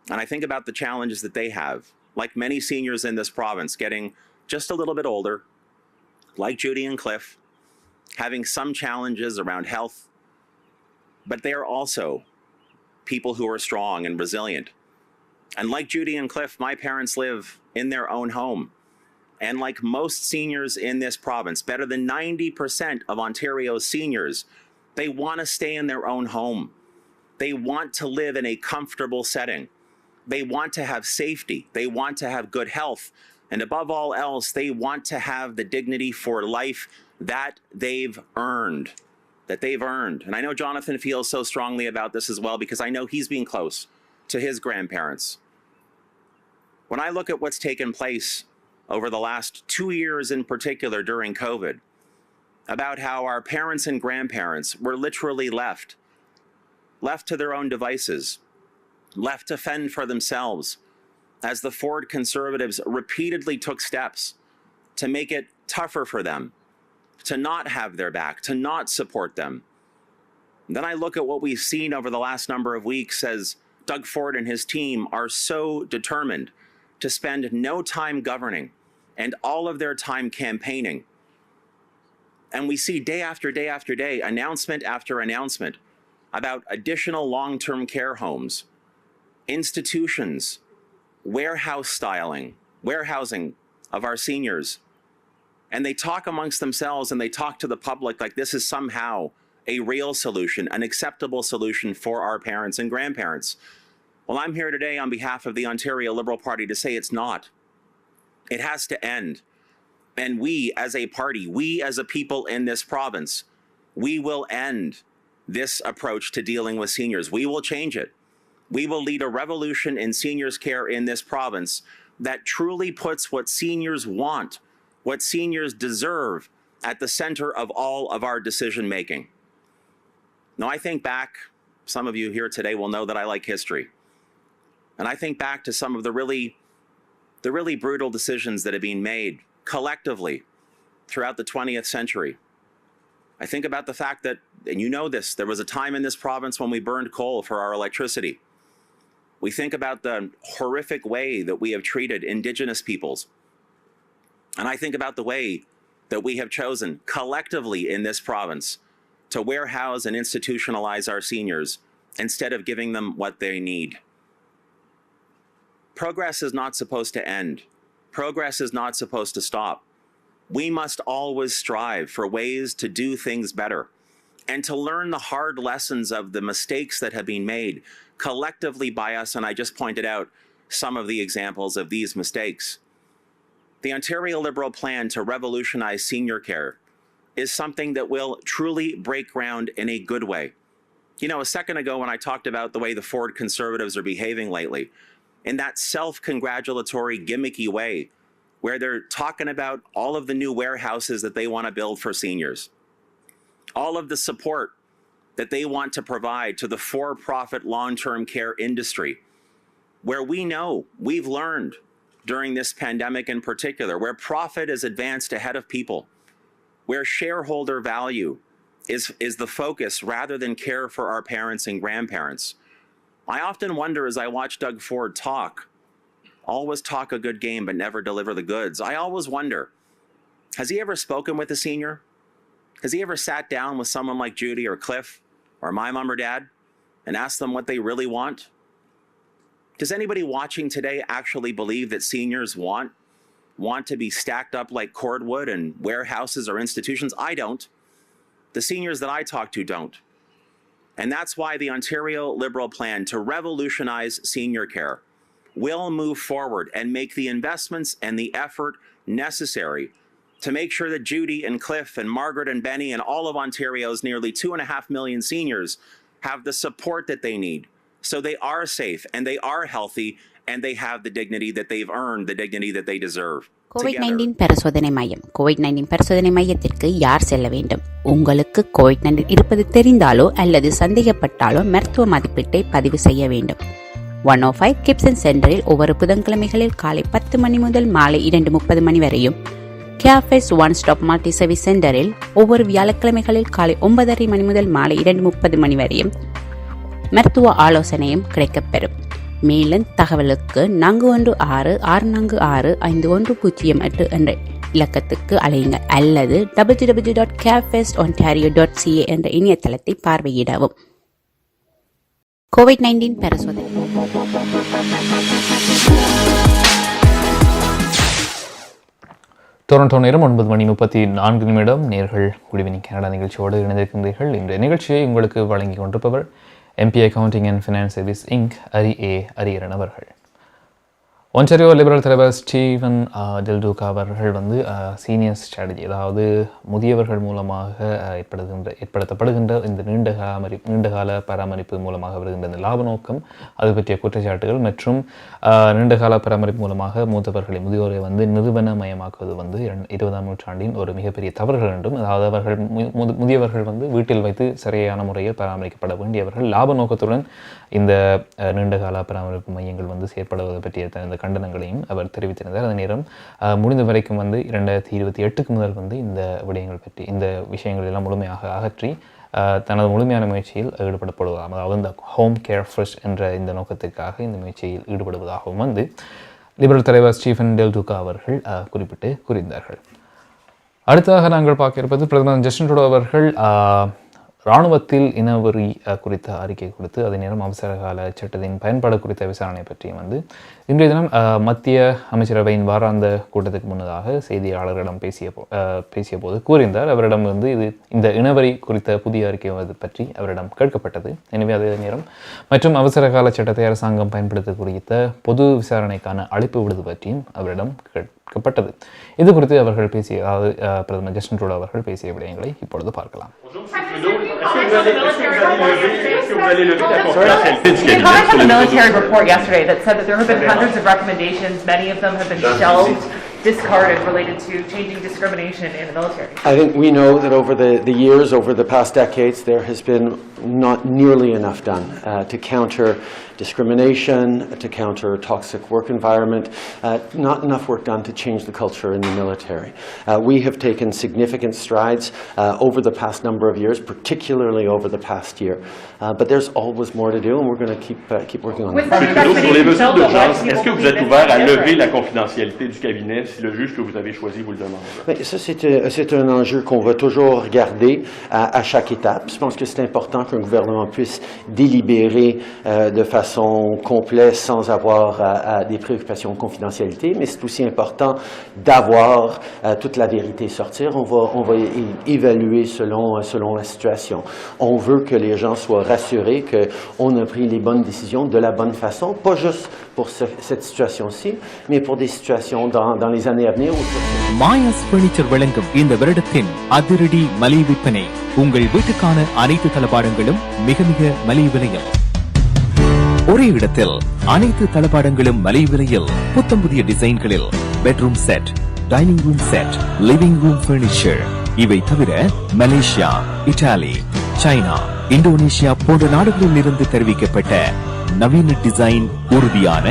And I think about the challenges that they have. Like many seniors in this province, getting just a little bit older, like Judy and Cliff, having some challenges around health. But they are also people who are strong and resilient. And like Judy and Cliff, my parents live in their own home. And like most seniors in this province, better than 90% of Ontario's seniors, they want to stay in their own home. They want to live in a comfortable setting. They want to have safety. They want to have good health. And above all else, they want to have the dignity for life that they've earned. And I know Jonathan feels so strongly about this as well, because I know he's been close to his grandparents. When I look at what's taken place over the last 2 years in particular during COVID, about how our parents and grandparents were literally left to their own devices, left to fend for themselves, as the Ford Conservatives repeatedly took steps to make it tougher for them, to not have their back, to not support them. And then I look at what we've seen over the last number of weeks as Doug Ford and his team are so determined to spend no time governing and all of their time campaigning. And we see day after day after day, announcement after announcement about additional long-term care homes, institutions, warehousing of our seniors. And they talk amongst themselves and they talk to the public like this is somehow a real solution, an acceptable solution for our parents and grandparents. Well, I'm here today on behalf of the Ontario Liberal Party to say it's not. It has to end. And we as a party, we as a people in this province, we will end this approach to dealing with seniors. We will change it. We will lead a revolution in seniors care in this province that truly puts what seniors want, what seniors deserve, at the center of all of our decision making. Now, I think back, some of you here today will know that I like history. And I think back to some of the really brutal decisions that have been made collectively throughout the 20th century. I think about the fact that, and you know this, there was a time in this province when we burned coal for our electricity. We think about the horrific way that we have treated Indigenous peoples. And I think about the way that we have chosen collectively in this province to warehouse and institutionalize our seniors instead of giving them what they need. Progress is not supposed to end. Progress is not supposed to stop. We must always strive for ways to do things better and to learn the hard lessons of the mistakes that have been made collectively by us. And I just pointed out some of the examples of these mistakes. The Ontario Liberal plan to revolutionize senior care is something that will truly break ground in a good way. You know, a second ago when I talked about the way the Ford Conservatives are behaving lately, in that self-congratulatory, gimmicky way, where they're talking about all of the new warehouses that they want to build for seniors, all of the support that they want to provide to the for-profit long-term care industry, where we know, we've learned during this pandemic in particular, where profit is advanced ahead of people, where shareholder value is the focus rather than care for our parents and grandparents. I often wonder as I watch Doug Ford talk, always talk a good game but never deliver the goods. I always wonder, has he ever spoken with a senior? Has he ever sat down with someone like Judy or Cliff or my mom or dad and asked them what they really want? Does anybody watching today actually believe that seniors want to be stacked up like cordwood in warehouses or institutions? I don't. The seniors that I talk to don't. And that's why the Ontario Liberal plan to revolutionize senior care will move forward and make the investments and the effort necessary to make sure that Judy and Cliff and Margaret and Benny and all of Ontario's nearly 2.5 million seniors have the support that they need. So they are safe and they are healthy and they have the dignity that they've earned, the dignity that they deserve. COVID-19 பரிசோதனை மையம். COVID-19 பரிசோதனை மையத்திற்கு யார் செல்ல வேண்டும்? உங்களுக்கு COVID-19 இருப்பது தெரிந்தாலோ அல்லது சந்தேகப்பட்டாலோ மருத்துவ மதிப்பீட்டை பதிவு செய்ய வேண்டும். 105 கிப்சன் சென்டரில் ஒவ்வொரு புதன்கிழமைகளில் காலை 10 மணி முதல் மாலை 2:30 மணி வரையும், cafes one stop multi service சென்டரில் ஒவ்வொரு வியாழக்கிழமைகளில் காலை 9:30 மணி முதல் மாலை 2:30 மணி வரையும் மருத்துவ ஆலோசனையும் கிடைக்கப்பெறும். மேலும் தகவலுக்கு 4166465108 என்ற இலக்கத்துக்கு அழையுங்கள் அல்லது www.cafesontario.ca என்ற இணையதளத்தை பார்வையிடவும். கோவிட்-19 பரிசோதனை. டொரண்டோ நேரம் 9:34 நேர்கள் குட் ஈவினிங் கனடா நிகழ்ச்சியோடு இணைந்திருக்கின்றீர்கள். இந்த நிகழ்ச்சியை உங்களுக்கு வழங்கி கொண்டிருப்பவர் MP Accounting and Finance Service Inc. Ariaran அவர்கள். ஒன்டாரியோ லிபரல் தலைவர் ஸ்டீவன் டெல்டூகா அவர்கள் சீனியர் ஸ்ட்ராட்டஜி, அதாவது முதியவர்கள் மூலமாக ஏற்படுத்தப்படுகின்ற இந்த நீண்டகால பராமரிப்பு மூலமாக வருகின்ற இந்த லாப நோக்கம், அது பற்றிய குற்றச்சாட்டுகள் மற்றும் நீண்டகால பராமரிப்பு மூலமாக முதியோரை நிறுவனமயமாக்குவது 20ஆம் நூற்றாண்டின் ஒரு மிகப்பெரிய தவறுகள் என்றும், அதாவது முதியவர்கள் வீட்டில் வைத்து சரியான முறையில் பராமரிக்கப்பட வேண்டியவர்கள், லாப நோக்கத்துடன் இந்த நீண்டகால பராமரிப்பு மையங்கள் செயற்படுவது பற்றிய இந்த கண்டனங்களையும் அவர் தெரிவித்திருந்தார். அதே நேரம் முடிந்த வரைக்கும் 2028க்கு முதல் இந்த விடயங்கள் பற்றி இந்த விஷயங்கள் எல்லாம் முழுமையாக அகற்றி தனது முழுமையான முயற்சியில் ஈடுபடப்படுவதாகவும், அதாவது இந்த ஹோம் கேர் ஃபர்ஸ்ட் என்ற இந்த நோக்கத்திற்காக இந்த முயற்சியில் ஈடுபடுவதாகவும் லிபரல் தலைவர் ஸ்டீஃபன் டெல்டூகா அவர்கள் குறிப்பிட்டு கூறியிருந்தார்கள். அடுத்ததாக நாங்கள் பார்க்க இருப்பது பிரதமர் ஜஸ்டின் ட்ரூடோ அவர்கள் இராணுவத்தில் இனவெறி குறித்த அறிக்கை கொடுத்து அதே நேரம் அவசரகால சட்டத்தின் பயன்பாடு குறித்த விசாரணை பற்றியும் இன்றைய தினம் மத்திய அமைச்சரவையின் வாராந்த கூட்டத்துக்கு முன்னதாக செய்தியாளர்களிடம் பேசிய போது கூறியிருந்தார். அவரிடம் இது இந்த இனவெறி குறித்த புதிய அறிக்கை பற்றி அவரிடம் கேட்கப்பட்டது. எனவே அதே நேரம் மற்றும் அவசரகால சட்டத்தை அரசாங்கம் பயன்படுத்த குறித்த பொது விசாரணைக்கான அழைப்பு விடுது பற்றியும் அவரிடம் வரவேற்கப்பட்டது. இது குறித்து அவர்கள் பேசிய, அதாவது பிரதமர் ஜஸ்டின் ட்ரூடோ அவர்கள் பேசிய விடயங்களை இப்பொழுது பார்க்கலாம். The military report yesterday that said that there have been hundreds of recommendations, many of them have been shelved, discarded, related to changing discrimination in the military. I think we know that over the years, over the past decades, there has been not nearly enough done to counter discrimination, to counter toxic work environment, not enough work done to change the culture in the military. We have taken significant strides over the past number of years, particularly over the past year. But there's always more to do, and we're going to keep working on that. Sur les mesures d'urgence, est-ce que vous êtes ouvert à lever la confidentialité du cabinet si le juge que vous avez choisi vous le demande? Mais ça, c'est un enjeu qu'on va toujours regarder à chaque étape. Je pense que c'est important qu'un gouvernement puisse délibérer de façon complète sans avoir des préoccupations de confidentialité, mais c'est aussi important d'avoir toute la vérité sortir. On va évaluer selon la situation. On veut que les gens soient rassurés qu'on a pris les bonnes décisions de la bonne façon, pas juste pour cette situation-ci, mais pour des situations dans les années à venir. Maya's furniture வழங்கும் இந்த வருடத்தின் அதிரடி மலிவு விற்பனை. உங்கள் வீட்டுக்கான அனைத்து தளபாடங்களும் மிக மிக மலிவு விலையில். ஒரே இடத்தில் அனைத்து தளபாடங்களும் மலிவு விலையில், புத்தம் புதிய டிசைன்களில். Bedroom set, dining room set, living room furniture. இவை தவிர மலேசியா, இத்தாலி, சைனா, இந்தோனேஷியா போன்ற நாடுகளில் இருந்து தெரிவிக்கப்பட்ட நவீன டிசைன், உறுதியான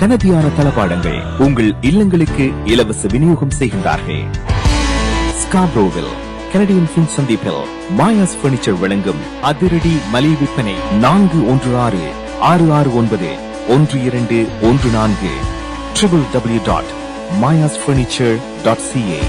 கனதியான தளபாடங்கள் உங்கள் இல்லங்களுக்கு இலவச விநியோகம் செய்கின்றார்கள். ஸ்காப்ரோவில் கனடியன் பின் சந்திப்பில் மாயாஸ் பர்னிச்சர் வழங்கும் அதிரடி மலிவு விற்பனை. 416-669-1214 www.mayasfurniture.ca.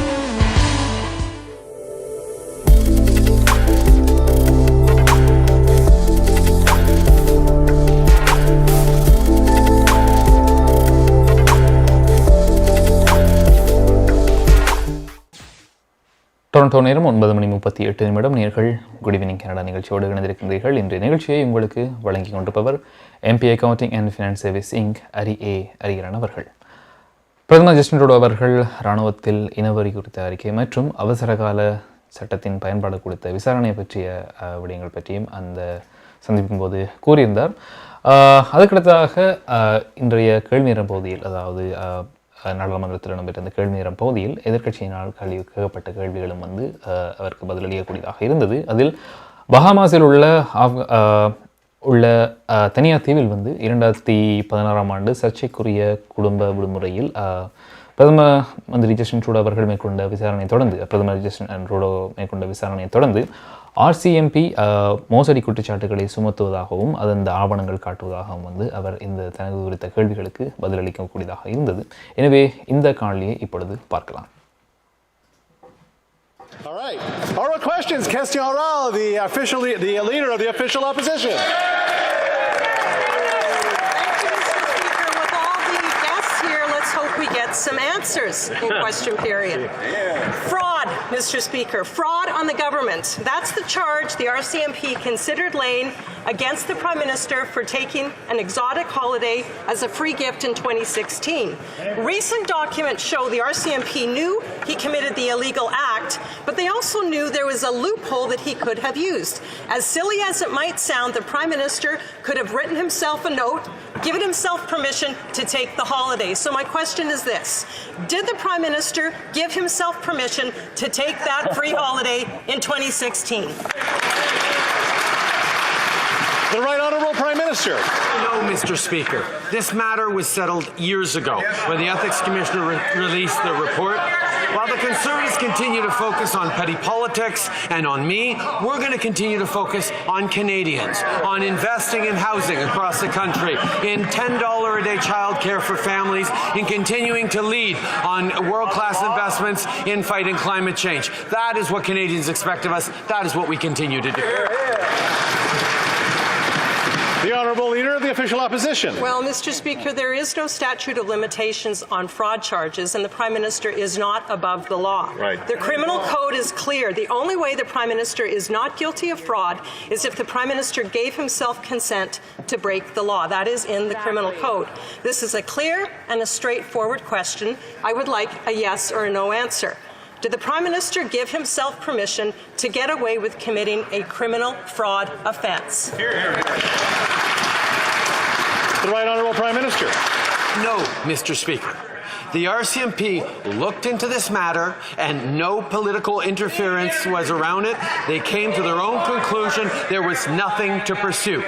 டொரண்டோ நேரம் 9:38 நேர்கள் குட் ஈவினிங் கனடா நிகழ்ச்சியோடு இணைந்திருக்கின்றீர்கள். இன்றைய நிகழ்ச்சியை உங்களுக்கு வழங்கி கொண்டிருப்பவர் MP accounting and finance service ink Hariharan அவர்கள். பிரதமர் ஜஸ்டின் ட்ரூடோ அவர்கள் இராணுவத்தில் இனவரி குறித்த அறிக்கை மற்றும் அவசரகால சட்டத்தின் பயன்பாடு குறித்த விசாரணை பற்றிய விடயங்கள் பற்றியும் அந்த சந்திப்பின் போது கூறியிருந்தார். அதுக்கடுத்ததாக இன்றைய கேள்வி நேரம் பகுதியில், அதாவது நாடாளுமன்றத்தில் இடம்பெற்ற இந்த கேள்வி நேரம் பகுதியில் எதிர்க்கட்சியினால் கேட்கப்பட்ட கேள்விகளும் அவருக்கு பதிலளிக்கக்கூடியதாக இருந்தது. அதில் பஹாமாஸில் உள்ள தனியார் தீவில் 2016 ஆண்டு சர்ச்சைக்குரிய குடும்ப விடுமுறையில் பிரதம மந்திரி ஜஸ்டின் ட்ரூடோ அவர்கள் மேற்கொண்ட விசாரணையை தொடர்ந்து, பிரதமர் ஜஸ்டின் ட்ரூடோ மேற்கொண்ட விசாரணையை தொடர்ந்து RCMP மோசடி குற்றச்சாட்டுகளை சுமத்துவதாகவும் அதன் ஆவணங்கள் காட்டுவதாகவும் அவர் இந்த தனது குறித்த கேள்விகளுக்கு பதிலளிக்கக்கூடியதாக இருந்தது. எனவே இந்த காணொளியை இப்பொழுது பார்க்கலாம். All right. Oral questions. Question oral, the leader of the official opposition. We get some answers in question period. Fraud, Mr. Speaker, fraud on the government. That's the charge the RCMP considered laying against the Prime Minister for taking an exotic holiday as a free gift in 2016. Recent documents show the RCMP knew he committed the illegal act, but they also knew there was a loophole that he could have used. As silly as it might sound, the Prime Minister could have written himself a note, given himself permission to take the holiday. So my question is this: did the Prime Minister give himself permission to take that free holiday in 2016? The Right Honourable Prime Minister. No, Mr. Speaker. This matter was settled years ago when the Ethics Commissioner released the report. While the Conservatives continue to focus on petty politics and on me, we're going to continue to focus on Canadians, on investing in housing across the country, in $10 a day childcare for families, in continuing to lead on world-class investments in fighting climate change. That is what Canadians expect of us. That is what we continue to do. The Honourable Leader of the Official Opposition. Well, Mr. Speaker, there is no statute of limitations on fraud charges, and the Prime Minister is not above the law. Right. The criminal code is clear. The only way the Prime Minister is not guilty of fraud is if the Prime Minister gave himself consent to break the law. That is in the criminal code. This is a clear and a straightforward question. I would like a yes or a no answer. Did the Prime Minister give himself permission to get away with committing a criminal fraud offence? The Right Honourable Prime Minister. No, Mr. Speaker. The RCMP looked into this matter and no political interference was around it. They came to their own conclusion. There was nothing to pursue.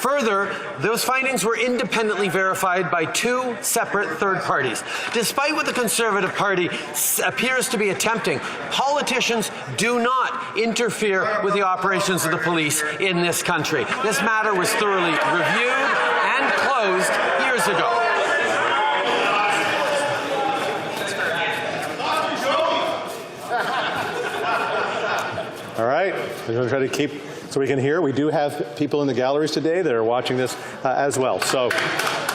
Further, those findings were independently verified by two separate third parties. Despite what the Conservative Party appears to be attempting, politicians do not interfere with the operations of the police in this country. This matter was thoroughly reviewed and closed years ago. All right. We're going to try to keep so we can hear. We do have people in the galleries today that are watching this as well. So,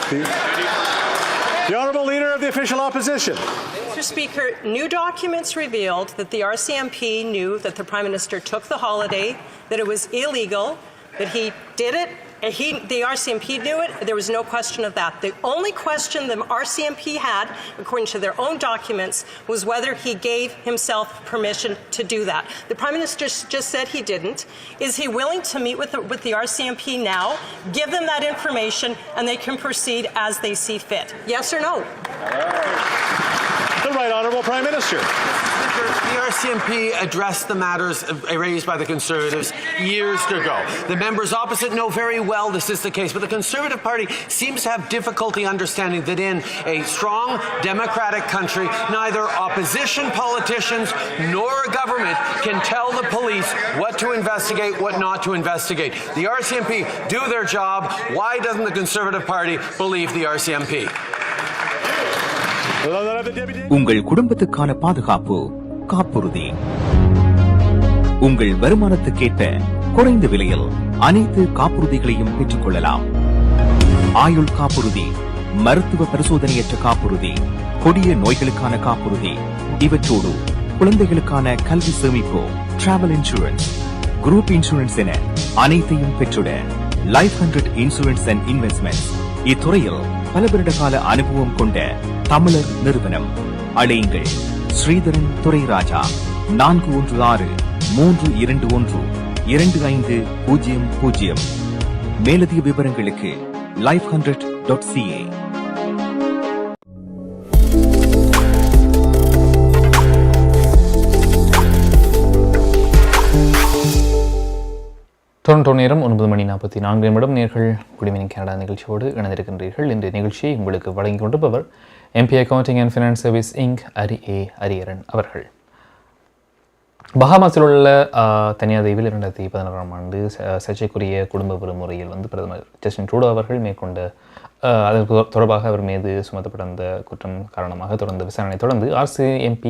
the Honourable Leader of the Official Opposition. Mr. Speaker, new documents revealed that the RCMP knew that the Prime Minister took the holiday, that it was illegal, that he did it. The RCMP knew it. There was no question of that. The only question the RCMP had, according to their own documents, was whether he gave himself permission to do that. The Prime Minister just said he didn't. Is he willing to meet with the RCMP now, give them that information, and they can proceed as they see fit? Yes or no? The Right Honourable Prime Minister. The RCMP addressed the matters raised by the Conservatives years ago. The members opposite know very well this is the case, but the Conservative Party seems to have difficulty understanding that in a strong democratic country, neither opposition politicians nor a government can tell the police what to investigate, what not to investigate. The RCMP do their job. Why doesn't the Conservative Party believe the RCMP? உங்கள் குடும்பத்துக்கான பாதுகாப்பு காப்புறுதி. உங்கள் வருமானத்துக்கேற்ப குறைந்த விலையில் அனைத்து காப்புறுதிகளையும் பெற்றுக் கொள்ளலாம். ஆயுள் காப்புறுதி, மருத்துவ பரிசோதனையற்ற காப்புறுதி, கொடிய நோய்களுக்கான காப்புறுதி, இவற்றோடு குழந்தைகளுக்கான கல்வி சேமிப்பு, டிராவல் இன்சூரன்ஸ், குரூப் இன்சூரன்ஸ் என அனைத்தையும் பெற்றுட லைஃப் 100 இன்சூரன்ஸ் அண்ட் இன்வெஸ்ட்மெண்ட்ஸ் இத்துறையில் பல வருட கால அனுபவம் கொண்ட தமிழர் நிறுவனம். அழையுங்கள் ஸ்ரீதரன் துரைராஜா 416-321-2500. மேலதிக விவரங்களுக்கு life100.ca. டொரண்டோ நேரம் 9:44 நேர்கள் குடிமினி கனடா நிகழ்ச்சியோடு இணைந்திருக்கின்றீர்கள். இந்த நிகழ்ச்சியை உங்களுக்கு வழங்கிக் கொண்டிருப்பவர் MP accounting and finance service ink Hariharan அவர்கள். பஹாமாஸில் உள்ள தனியார் தீவில் 2016ஆம் ஆண்டு சர்ச்சைக்குரிய குடும்ப விடுமுறையில் பிரதமர் ஜஸ்டின் ட்ரூடோ அவர்கள் மேற்கொண்ட அதற்கு தொடர்பாக அவர் மீது சுமத்தப்பட்ட அந்த குற்றம் காரணமாக தொடர்ந்து விசாரணை தொடர்ந்து RCMP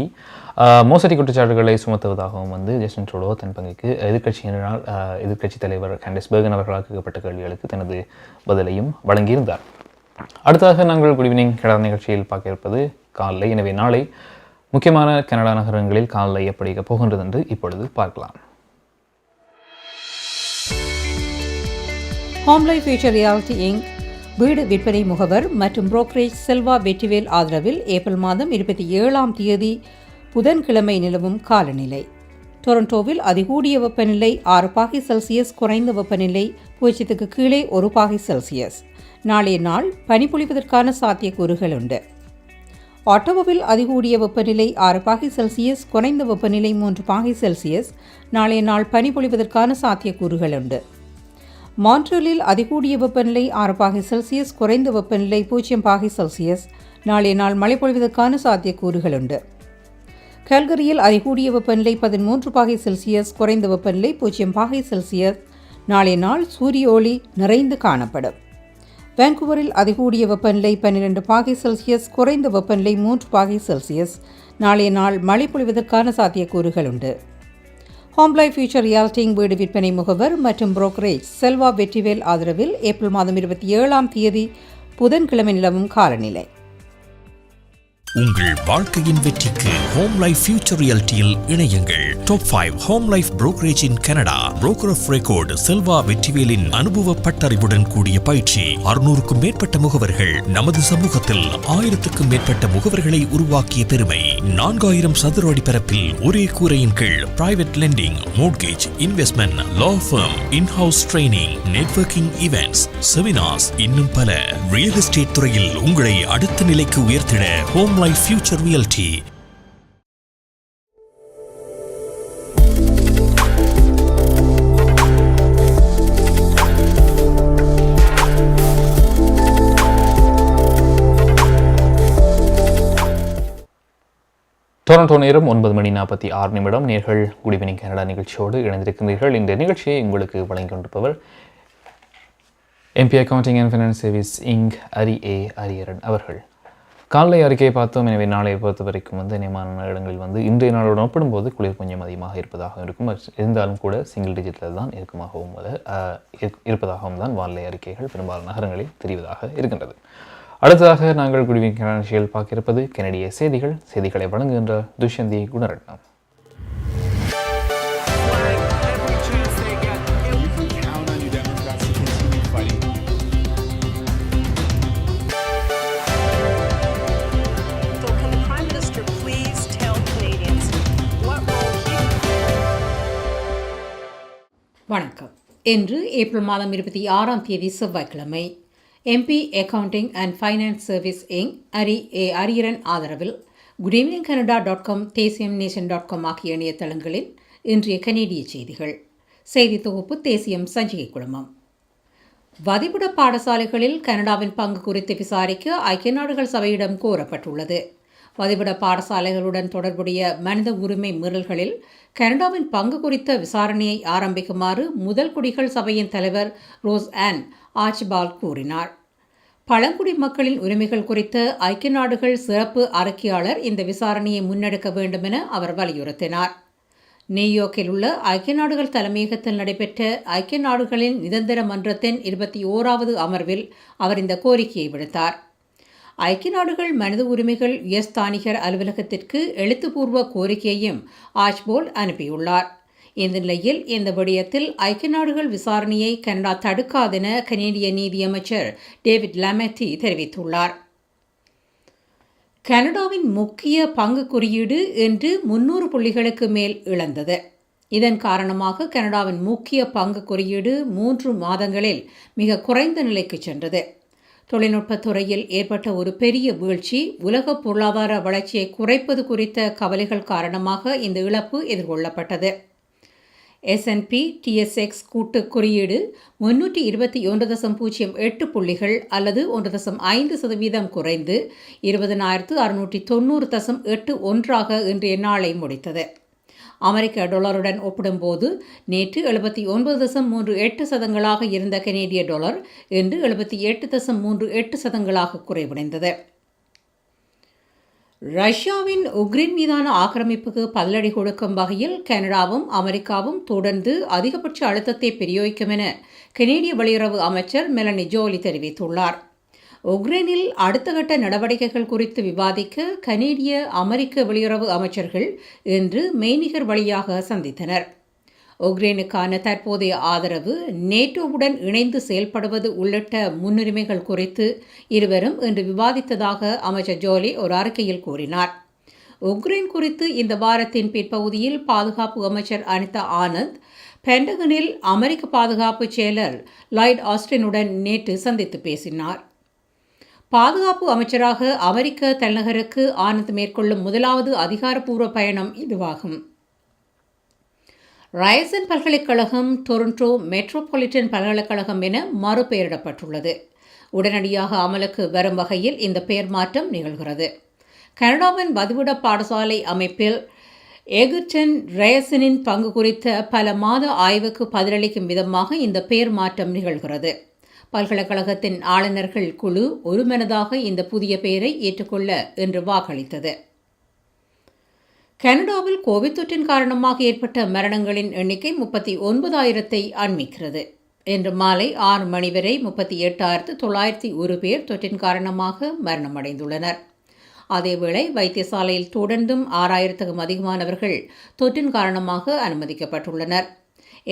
மோசடி குற்றச்சாட்டுகளை சுமத்துவதாகவும் ஜஸ்டின் ட்ரூடோ தன் பங்குக்கு எதிர்க்கட்சித் தலைவர் கேண்டிஸ் பெர்கன் அவர்களால் கேட்கப்பட்ட கேள்விகளுக்கு தனது பதிலையும் வழங்கியிருந்தார். அடுத்ததாக நாங்கள் குட் ஈவினிங் கனடா நிகழ்ச்சியில் பார்க்க இருப்பது காலை. எனவே நாளை முக்கியமான கனடா நகரங்களில் காலை எப்படி போகின்றது என்று இப்பொழுது பார்க்கலாம். Home life future reality ink வீடு விற்பனை முகவர் மற்றும் புரோக்கரேஜ் செல்வா வெற்றிவேல் ஆதரவில் ஏப்ரல் மாதம் 27ஆம் தேதி புதன்கிழமை நிலவும் காலநிலை. டொரண்டோவில் அதிகூடிய வெப்பநிலை 6 பாகை செல்சியஸ், குறைந்த வெப்பநிலை 0க்கு கீழே 1 பாகை செல்சியஸ். நாளைய நாள் பனிப்பொழிவதற்கான சாத்தியக்கூறுகள் உண்டு. ஆட்டோவாவில் அதிகூடிய வெப்பநிலை 6 பாகை செல்சியஸ், குறைந்த வெப்பநிலை 3 பாகை செல்சியஸ். நாளைய நாள் பனிப்பொழிவதற்கான சாத்தியக்கூறுகள் உண்டு. மான்ட்ரியலில் அதிகூடிய வெப்பநிலை 6 பாகை செல்சியஸ், குறைந்த வெப்பநிலை 0 பாகை செல்சியஸ். நாளைய நாள் மழை பொழிவதற்கான சாத்தியக்கூறுகள் உண்டு. கல்கரியில் அதிகூடிய வெப்பநிலை 13 பாகை செல்சியஸ், குறைந்த வெப்பநிலை 0 பாகை செல்சியஸ். நாளைய நாள் சூரிய ஒளி நிறைந்து காணப்படும். வான்கூவரில் அதிகூடிய வெப்பநிலை 12 பாகை செல்சியஸ், குறைந்த வெப்பநிலை 3 பாகை செல்சியஸ். நாளைய நாள் மழை பொழிவதற்கான சாத்தியக்கூறுகள் உண்டு. ஹோம் லைஃப் ஃபியூச்சர் ரியாலிட்டிங் வீடு விற்பனை முகவர் மற்றும் புரோக்கரேஜ் செல்வா வெற்றிவேல் ஆதரவில் ஏப்ரல் மாதம் 27ஆம் தேதி புதன்கிழமை நிலவும் காலநிலை. உங்கள் வாழ்க்கையின் வெற்றிக்கு ஹோம் லைஃப் ஃபியூச்சர் ரியாலிட்டியில் இணையுங்கள். Top 5 home life brokerage in Canada. Broker of record Selva வெற்றிவேலின் அனுபவ பட்டறிவுடன் கூடிய பயிற்சி. 600க்கும் மேற்பட்ட முகவர்கள். நமது சமூகத்தில் 1000க்கும் மேற்பட்ட முகவர்களை உருவாக்கிய பெருமை. 4000 சதுர அடி பரப்பில் ஒரே கூரையின் கீழ் private lending, mortgage, investment, law firm, in house training, networking events, seminars, இன்னும் பல. ரியல் எஸ்டேட் துறையில் உங்களை அடுத்த நிலைக்கு உயர்த்திட home life future reality. Toronto நேரம் 9:46 நேர்கள் குட் ஈவினிங் கனடா நிகழ்ச்சியோடு இணைந்திருக்கின்றீர்கள். இந்த நிகழ்ச்சியை உங்களுக்கு வழங்கிக் கொண்டிருப்பவர் MP accounting and finance service ink Hariharan அவர்கள். காலை அறிக்கையை பார்த்தோம். எனவே நாளையை பொறுத்த வரைக்கும் நியமான இடங்களில் இன்றைய நாளோடு ஒப்பிடும்போது குளிர் கொஞ்சம் அதிகமாக இருப்பதாக இருக்கும். இருந்தாலும் கூட சிங்கிள் டிஜிட்டில் தான் இருப்பதாகவும் தான் வானிலை அறிக்கைகள் பெரும்பாலான நகரங்களில் தெரிவதாக இருக்கின்றது. அடுத்ததாக நாங்கள் குட் ஈவினிங் கனடா நிகழ்ச்சியில் பார்க்க இருப்பது கனடிய செய்திகளை வழங்குகின்ற துஷ்யந்தி குணரட்னம். வணக்கம். இன்று ஏப்ரல் மாதம் 26ஆம் தேதி செவ்வாய்க்கிழமை. MP accounting and finance service ink Hariharan ஆதரவில் goodevningcanada.com தேசியம்நேஷன்.com ஆகிய இணையதளங்களில் இன்றைய கனேடிய செய்திகள். செய்தி தொகுப்பு தேசியம் சஞ்சிகை குழுமம். வதிவிட பாடசாலைகளில் கனடாவின் பங்கு குறித்து விசாரிக்க ஐக்கிய நாடுகள் சபையிடம் கோரப்பட்டுள்ளது. வதிவிட பாடசாலைகளுடன் தொடர்புடைய மனித உரிமை மீறல்களில் கனடாவின் பங்கு குறித்த விசாரணையை ஆரம்பிக்குமாறு முதல் குடிகள் சபையின் தலைவர் ரோஸ் ஆன் ஆர்ச்சிபால்ட் கூறினார். பழங்குடி மக்களின் உரிமைகள் குறித்த ஐக்கிய நாடுகள் சிறப்பு அறிக்கையாளர் இந்த விசாரணையை முன்னெடுக்க வேண்டும் என அவர் வலியுறுத்தினார். நியூயார்க்கில் உள்ள ஐக்கிய நாடுகள் தலைமையகத்தில் நடைபெற்ற ஐக்கிய நாடுகளின் நிரந்தர மன்றத்தின் 21வது அமர்வில் அவர் இந்த கோரிக்கையை விடுத்தார். ஐக்கிய நாடுகள் மனித உரிமைகள் ஸ்தானிகர் அலுவலகத்திற்கு எழுத்துப்பூர்வ கோரிக்கையையும் ஆர்ச்போல்ட் அனுப்பியுள்ளார். இந்த நிலையில் இந்த விடயத்தில் ஐக்கிய நாடுகள் விசாரணையை கனடா தடுக்காதென கனேடிய நீதியமைச்சர் டேவிட் லாமெத்தி தெரிவித்துள்ளார். கனடாவின் முக்கிய பங்கு குறியீடு இன்று 300 புள்ளிகளுக்கு மேல் இழந்தது. இதன் காரணமாக கனடாவின் முக்கிய பங்கு குறியீடு 3 மாதங்களில் மிக குறைந்த நிலைக்கு சென்றது. தொழில்நுட்பத் துறையில் ஏற்பட்ட ஒரு பெரிய வீழ்ச்சி, உலக பொருளாதார வளர்ச்சியை குறைப்பது குறித்த கவலைகள் காரணமாக இந்த இழப்பு எதிர்கொள்ளப்பட்டது. S&P TSX கூட்டு குறியீடு 321.08 புள்ளிகள் அல்லது 1.5% குறைந்து 20,690.81 இன்றைய நாளை முடித்தது. அமெரிக்க டாலருடன் ஒப்பிடும்போது நேற்று 79.38 இருந்த கனேடிய டாலர் இன்று 78.38 குறைவடைந்தது. ரஷ்யாவின் உக்ரைன் மீதான ஆக்கிரமிப்புக்கு பதிலடி கொடுக்கும் வகையில் கனடாவும் அமெரிக்காவும் தொடர்ந்து அதிகபட்ச அழுத்தத்தை பிரயோகிக்கும் என கனேடிய வெளியுறவு அமைச்சர் மெலனி ஜோலி தெரிவித்துள்ளார். உக்ரைனில் அடுத்த கட்ட நடவடிக்கைகள் குறித்து விவாதிக்க கனேடிய அமெரிக்க வெளியுறவு அமைச்சர்கள் இன்று மெய்நிகர் வழியாக சந்தித்தனர். உக்ரைனுக்கான தற்போதைய ஆதரவு, நேட்டோவுடன் இணைந்து செயல்படுவது உள்ளிட்ட முன்னுரிமைகள் குறித்து இருவரும் இன்று விவாதித்ததாக அமைச்சர் ஜோலி ஒரு அறிக்கையில் கூறினார். உக்ரைன் குறித்து இந்த வாரத்தின் பிற்பகுதியில் பாதுகாப்பு அமைச்சர் அனிதா ஆனந்த் பென்டகனில் அமெரிக்க பாதுகாப்பு செயலர் லாய்ட் ஆஸ்டினுடன் நேற்று சந்தித்து பேசினார். பாதுகாப்பு அமைச்சராக அமெரிக்க தலைநகருக்கு ஆனந்த் மேற்கொள்ளும் முதலாவது அதிகாரப்பூர்வ பயணம் இதுவாகும். ராயசன் பல்கலைக்கழகம் டொரண்டோ மெட்ரோபாலிட்டன் பல்கலைக்கழகம் என மறுபெயரிடப்பட்டுள்ளது. உடனடியாக அமலுக்கு வரும் வகையில் இந்த பெயர் மாற்றம் நிகழ்கிறது. கனடாவின் வதிவிட பாடசாலை அமைப்பில் எகர்டன் ரயசனின் பங்கு குறித்த பல மாத ஆய்வுக்கு பதிலளிக்கும் விதமாக இந்த பெயர் மாற்றம் நிகழ்கிறது. பல்கலைக்கழகத்தின் ஆளுநர்கள் குழு ஒருமனதாக இந்த புதிய பெயரை ஏற்றுக்கொள்ள இன்று வாக்களித்தது. கனடாவில் கோவிட் தொற்றின் காரணமாக ஏற்பட்ட மரணங்களின் எண்ணிக்கை 39,000 அண்மிக்கிறது. இன்று மாலை 6 மணி வரை 38,901 பேர் தொற்றின் காரணமாக மரணமடைந்துள்ளனர். அதேவேளை வைத்தியசாலையில் தொடர்ந்தும் 6,000க்கும் அதிகமானவர்கள் தொற்றின் காரணமாக அனுமதிக்கப்பட்டுள்ளனர்.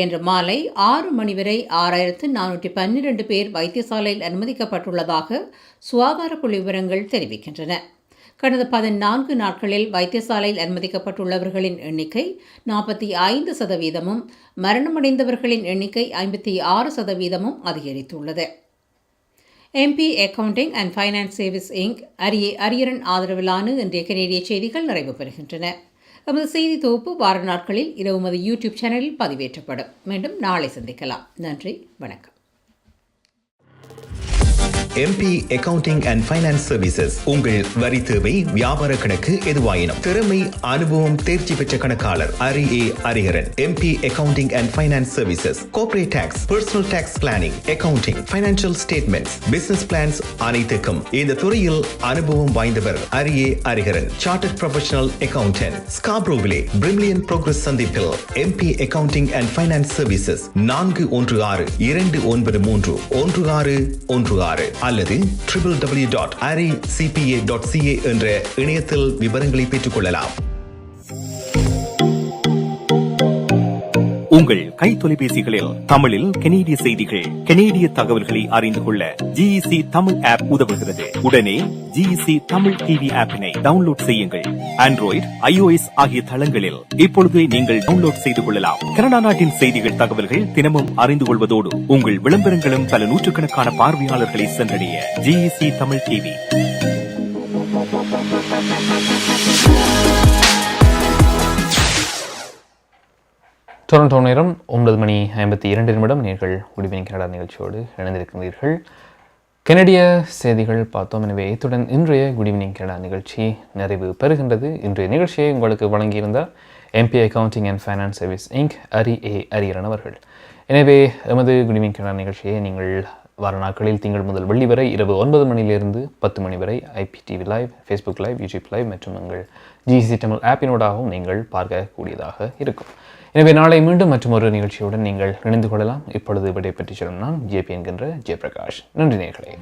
இன்று மாலை 6 மணி வரை 6,412 பேர் வைத்தியசாலையில் அனுமதிக்கப்பட்டுள்ளதாக சுகாதார புள்ளி விவரங்கள் தெரிவிக்கின்றன. கடந்த 14 நாட்களில் வைத்தியசாலையில் அனுமதிக்கப்பட்டுள்ளவர்களின் எண்ணிக்கை 45%, மரணமடைந்தவர்களின் எண்ணிக்கை 56% அதிகரித்துள்ளது. MP Accounting and Finance Service Inc. Hariharan ஆதரவிலான இன்றைய கனேடிய செய்திகள் நிறைவு பெறுகின்றன. நமது செய்தி தொகுப்பு வார நாட்களில் இரவு யூடியூப் சேனலில் பதிவேற்றப்படும். மீண்டும் நாளை சந்திக்கலாம். நன்றி, வணக்கம். MP Accounting and Finance Services உங்கள் வரி தேவை, வியாபார கணக்கு எதுவாயினும் திறமை, அனுபவம், தேர்ச்சி பெற்ற கணக்காளர் Ariaran. MP Accounting and Finance Services, Corporate Tax, Personal Tax Planning, Accounting, Financial Statements, Business Plans அனைத்துக்கும் இந்த துறையில் அனுபவம் வாய்ந்தவர் Ariaran. Chartered Professional Accountant, Scarboroughவிலே Brimley Progress சந்திப்பில் MP Accounting and Finance Services 416-293-1616 அல்லது www.aricpa.ca என்ற இணையத்தில் விவரங்களை பெற்றுக் கொள்ளலாம். உங்கள் கை தொலைபேசிகளில் தமிழில் கனேடிய செய்திகள், கனேடிய தகவல்களை அறிந்து கொள்ள GEC தமிழ் ஆப் உதவுகிறது. உடனே GEC தமிழ் டிவி ஆப்பினை டவுன்லோட் செய்யுங்கள். ஆண்ட்ராய்டு, iOS ஆகிய தளங்களில் இப்பொழுது நீங்கள் டவுன்லோட் செய்து கொள்ளலாம். கனடா நாட்டின் செய்திகள், தகவல்கள் தினமும் அறிந்து கொள்வதோடு உங்கள் விளம்பரங்களும் பல நூற்றுக்கணக்கான பார்வையாளர்களை சென்றடைய GEC தமிழ் டிவி. டொரண்டோ நேரம் 9:52 நீங்கள் குடிவினிங் கனடா நிகழ்ச்சியோடு இணைந்திருக்கிறீர்கள். கனடிய செய்திகள் பார்த்தோம். எனவே இத்துடன் இன்றைய குடிவினிங் கனடா நிகழ்ச்சி நிறைவு பெறுகின்றது. இன்றைய நிகழ்ச்சியை உங்களுக்கு வழங்கியிருந்த MP Accounting and Finance Service Inc. Hariharan அவர்கள். எனவே எமது குடிவினிங் கனடா நிகழ்ச்சியை நீங்கள் வார நாட்களில் திங்கள் முதல் வெள்ளி வரை இரவு 9 மணியிலிருந்து 10 மணி வரை IPTV live, Facebook live, YouTube live மற்றும் உங்கள் GEC தமிழ் ஆப்பினோடாகவும் நீங்கள் பார்க்கக்கூடியதாக இருக்கும். எனவே நாளை மீண்டும் மற்றொரு நிகழ்ச்சியுடன் நீங்கள் இணைந்து கொள்ளலாம். இப்பொழுது விடை பெற்று செல்லும் நான் JP என்கின்ற ஜெயபிரகாஷ். நன்றி நேயர்களே.